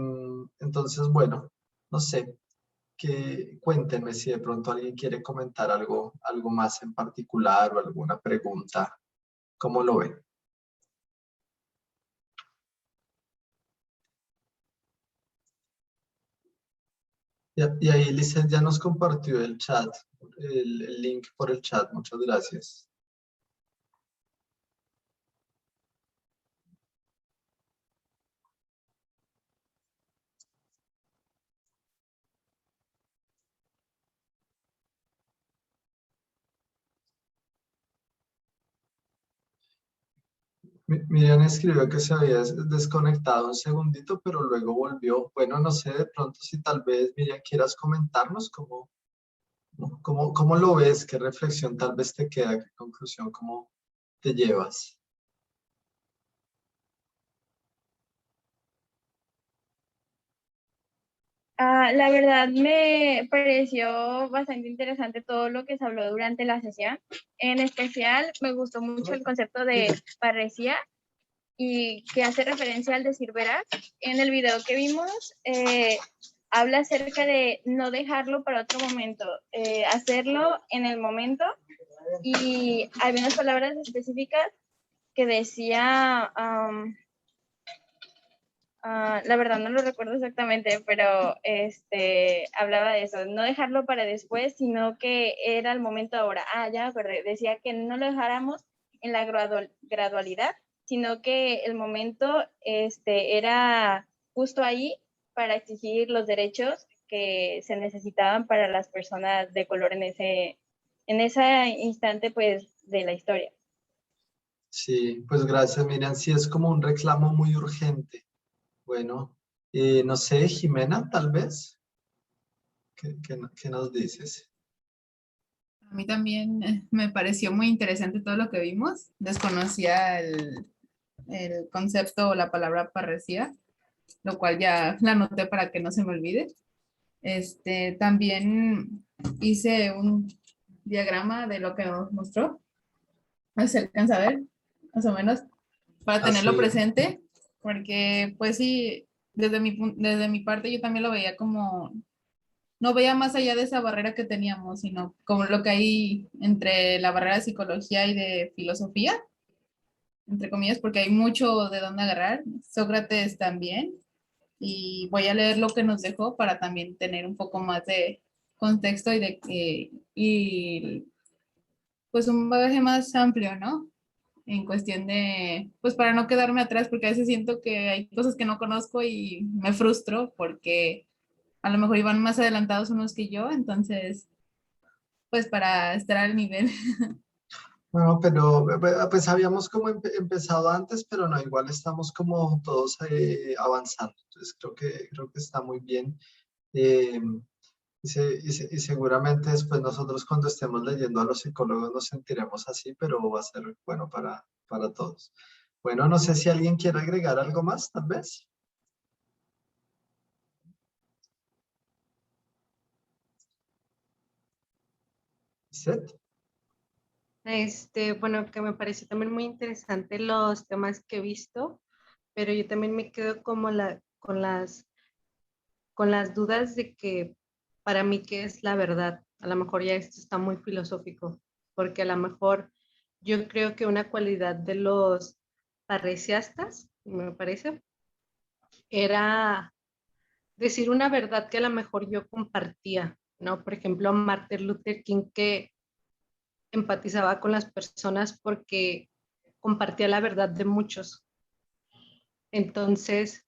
entonces, bueno, no sé, cuéntenme si de pronto alguien quiere comentar algo más en particular o alguna pregunta, ¿cómo lo ven? Y ahí Lizeth ya nos compartió el chat, el link por el chat. Muchas gracias. Miriam escribió que se había desconectado un segundito, pero luego volvió. Bueno, no sé, de pronto si tal vez, Miriam, quieras comentarnos cómo lo ves, qué reflexión tal vez te queda, qué conclusión, cómo te llevas. La verdad me pareció bastante interesante todo lo que se habló durante la sesión. En especial me gustó mucho el concepto de parresía y que hace referencia al decir veras. En el video que vimos habla acerca de no dejarlo para otro momento, hacerlo en el momento, y hay unas palabras específicas que decía... la verdad no lo recuerdo exactamente, pero hablaba de eso, no dejarlo para después, sino que era el momento ahora. Ya me acordé, decía que no lo dejáramos en la gradualidad, sino que el momento era justo ahí para exigir los derechos que se necesitaban para las personas de color en ese instante pues de la historia. Sí, pues gracias, Miriam. Sí, es como un reclamo muy urgente. Bueno, no sé, Jimena, tal vez. ¿Qué nos dices? A mí también me pareció muy interesante todo lo que vimos. Desconocía el concepto o la palabra parresía, lo cual ya la anoté para que no se me olvide. También hice un diagrama de lo que nos mostró. ¿Se alcanza a ver? Más o menos, para tenerlo Así. presente, porque pues sí, desde mi parte yo también lo veía como, no veía más allá de esa barrera que teníamos, sino como lo que hay entre la barrera de psicología y de filosofía, entre comillas, porque hay mucho de dónde agarrar. Sócrates también, y voy a leer lo que nos dejó para también tener un poco más de contexto y pues un bagaje más amplio, ¿no? En cuestión de, pues para no quedarme atrás, porque a veces siento que hay cosas que no conozco y me frustro porque a lo mejor iban más adelantados unos que yo, entonces, pues para estar al nivel. Bueno, pero pues habíamos como empezado antes, pero no, igual estamos como todos avanzando. Entonces creo que está muy bien. Eh, y seguramente después nosotros cuando estemos leyendo a los psicólogos nos sentiremos así, pero va a ser bueno para todos. Bueno, no sé si alguien quiere agregar algo más, tal vez. ¿Seth? Bueno, que me pareció también muy interesante los temas que he visto, pero yo también me quedo como con las dudas de que para mí qué es la verdad. A lo mejor ya esto está muy filosófico, porque a lo mejor yo creo que una cualidad de los parresiastas, me parece, era decir una verdad que a lo mejor yo compartía, ¿no? Por ejemplo, Martin Luther King, que empatizaba con las personas porque compartía la verdad de muchos. Entonces,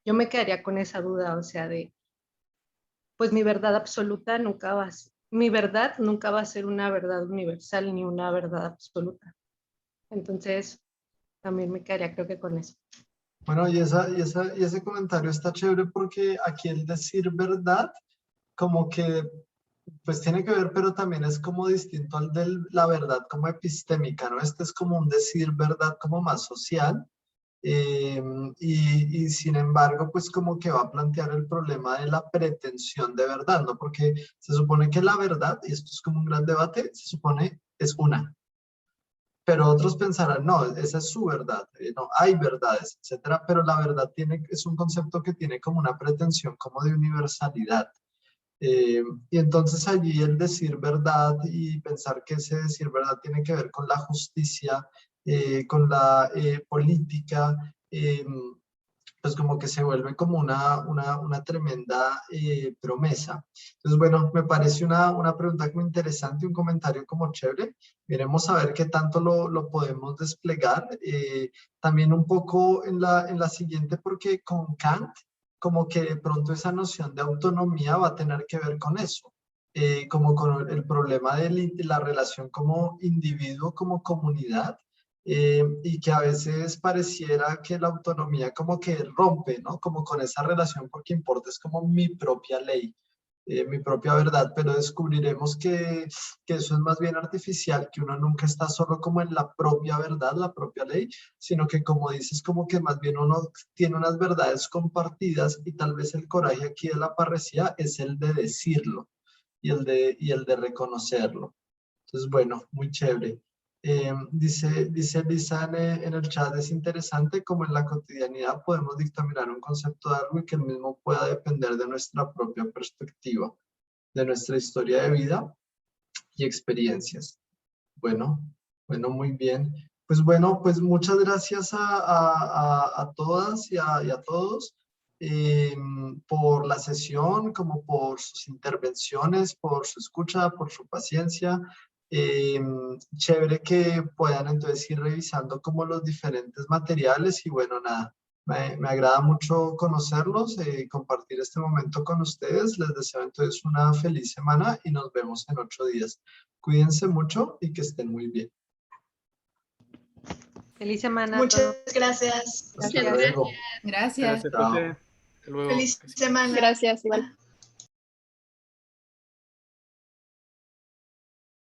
yo me quedaría con esa duda, o sea, pues mi verdad absoluta mi verdad nunca va a ser una verdad universal ni una verdad absoluta. Entonces, también me quedaría creo que con eso. Bueno, y ese comentario está chévere porque aquí el decir verdad como que pues tiene que ver, pero también es como distinto al de la verdad como epistémica, ¿no? Este es como un decir verdad como más social, y sin embargo, pues como que va a plantear el problema de la pretensión de verdad, ¿no? Porque se supone que la verdad, y esto es como un gran debate, se supone es una. Pero otros pensarán, no, esa es su verdad, no, hay verdades, etcétera, pero la verdad es un concepto que tiene como una pretensión como de universalidad. Y entonces allí el decir verdad y pensar que ese decir verdad tiene que ver con la justicia, con la política, pues como que se vuelve como una tremenda promesa. Entonces, bueno, me parece una pregunta muy interesante, un comentario como chévere. Veremos a ver qué tanto lo podemos desplegar. También un poco en la siguiente, porque con Kant, como que de pronto esa noción de autonomía va a tener que ver con eso. Como con el problema de la relación como individuo, como comunidad, y que a veces pareciera que la autonomía como que rompe, ¿no? Como con esa relación, porque importa es como mi propia ley, mi propia verdad, pero descubriremos que eso es más bien artificial, que uno nunca está solo como en la propia verdad, la propia ley, sino que como dices, como que más bien uno tiene unas verdades compartidas y tal vez el coraje aquí de la parresía es el de decirlo y el de reconocerlo. Entonces, bueno, muy chévere. Dice Lisa en el chat, es interesante como en la cotidianidad podemos dictaminar un concepto de algo y que el mismo pueda depender de nuestra propia perspectiva, de nuestra historia de vida y experiencias. Bueno, muy bien. Pues bueno, pues muchas gracias a todas y a todos por la sesión, como por sus intervenciones, por su escucha, por su paciencia. Chévere que puedan entonces ir revisando como los diferentes materiales y bueno, nada, me agrada mucho conocerlos, compartir este momento con ustedes. Les deseo entonces una feliz semana y nos vemos en 8 días. Cuídense mucho y que estén muy bien. Feliz semana. Muchas gracias. Hasta luego. Gracias. Gracias, profe. Hasta luego. Feliz semana. Gracias, igual.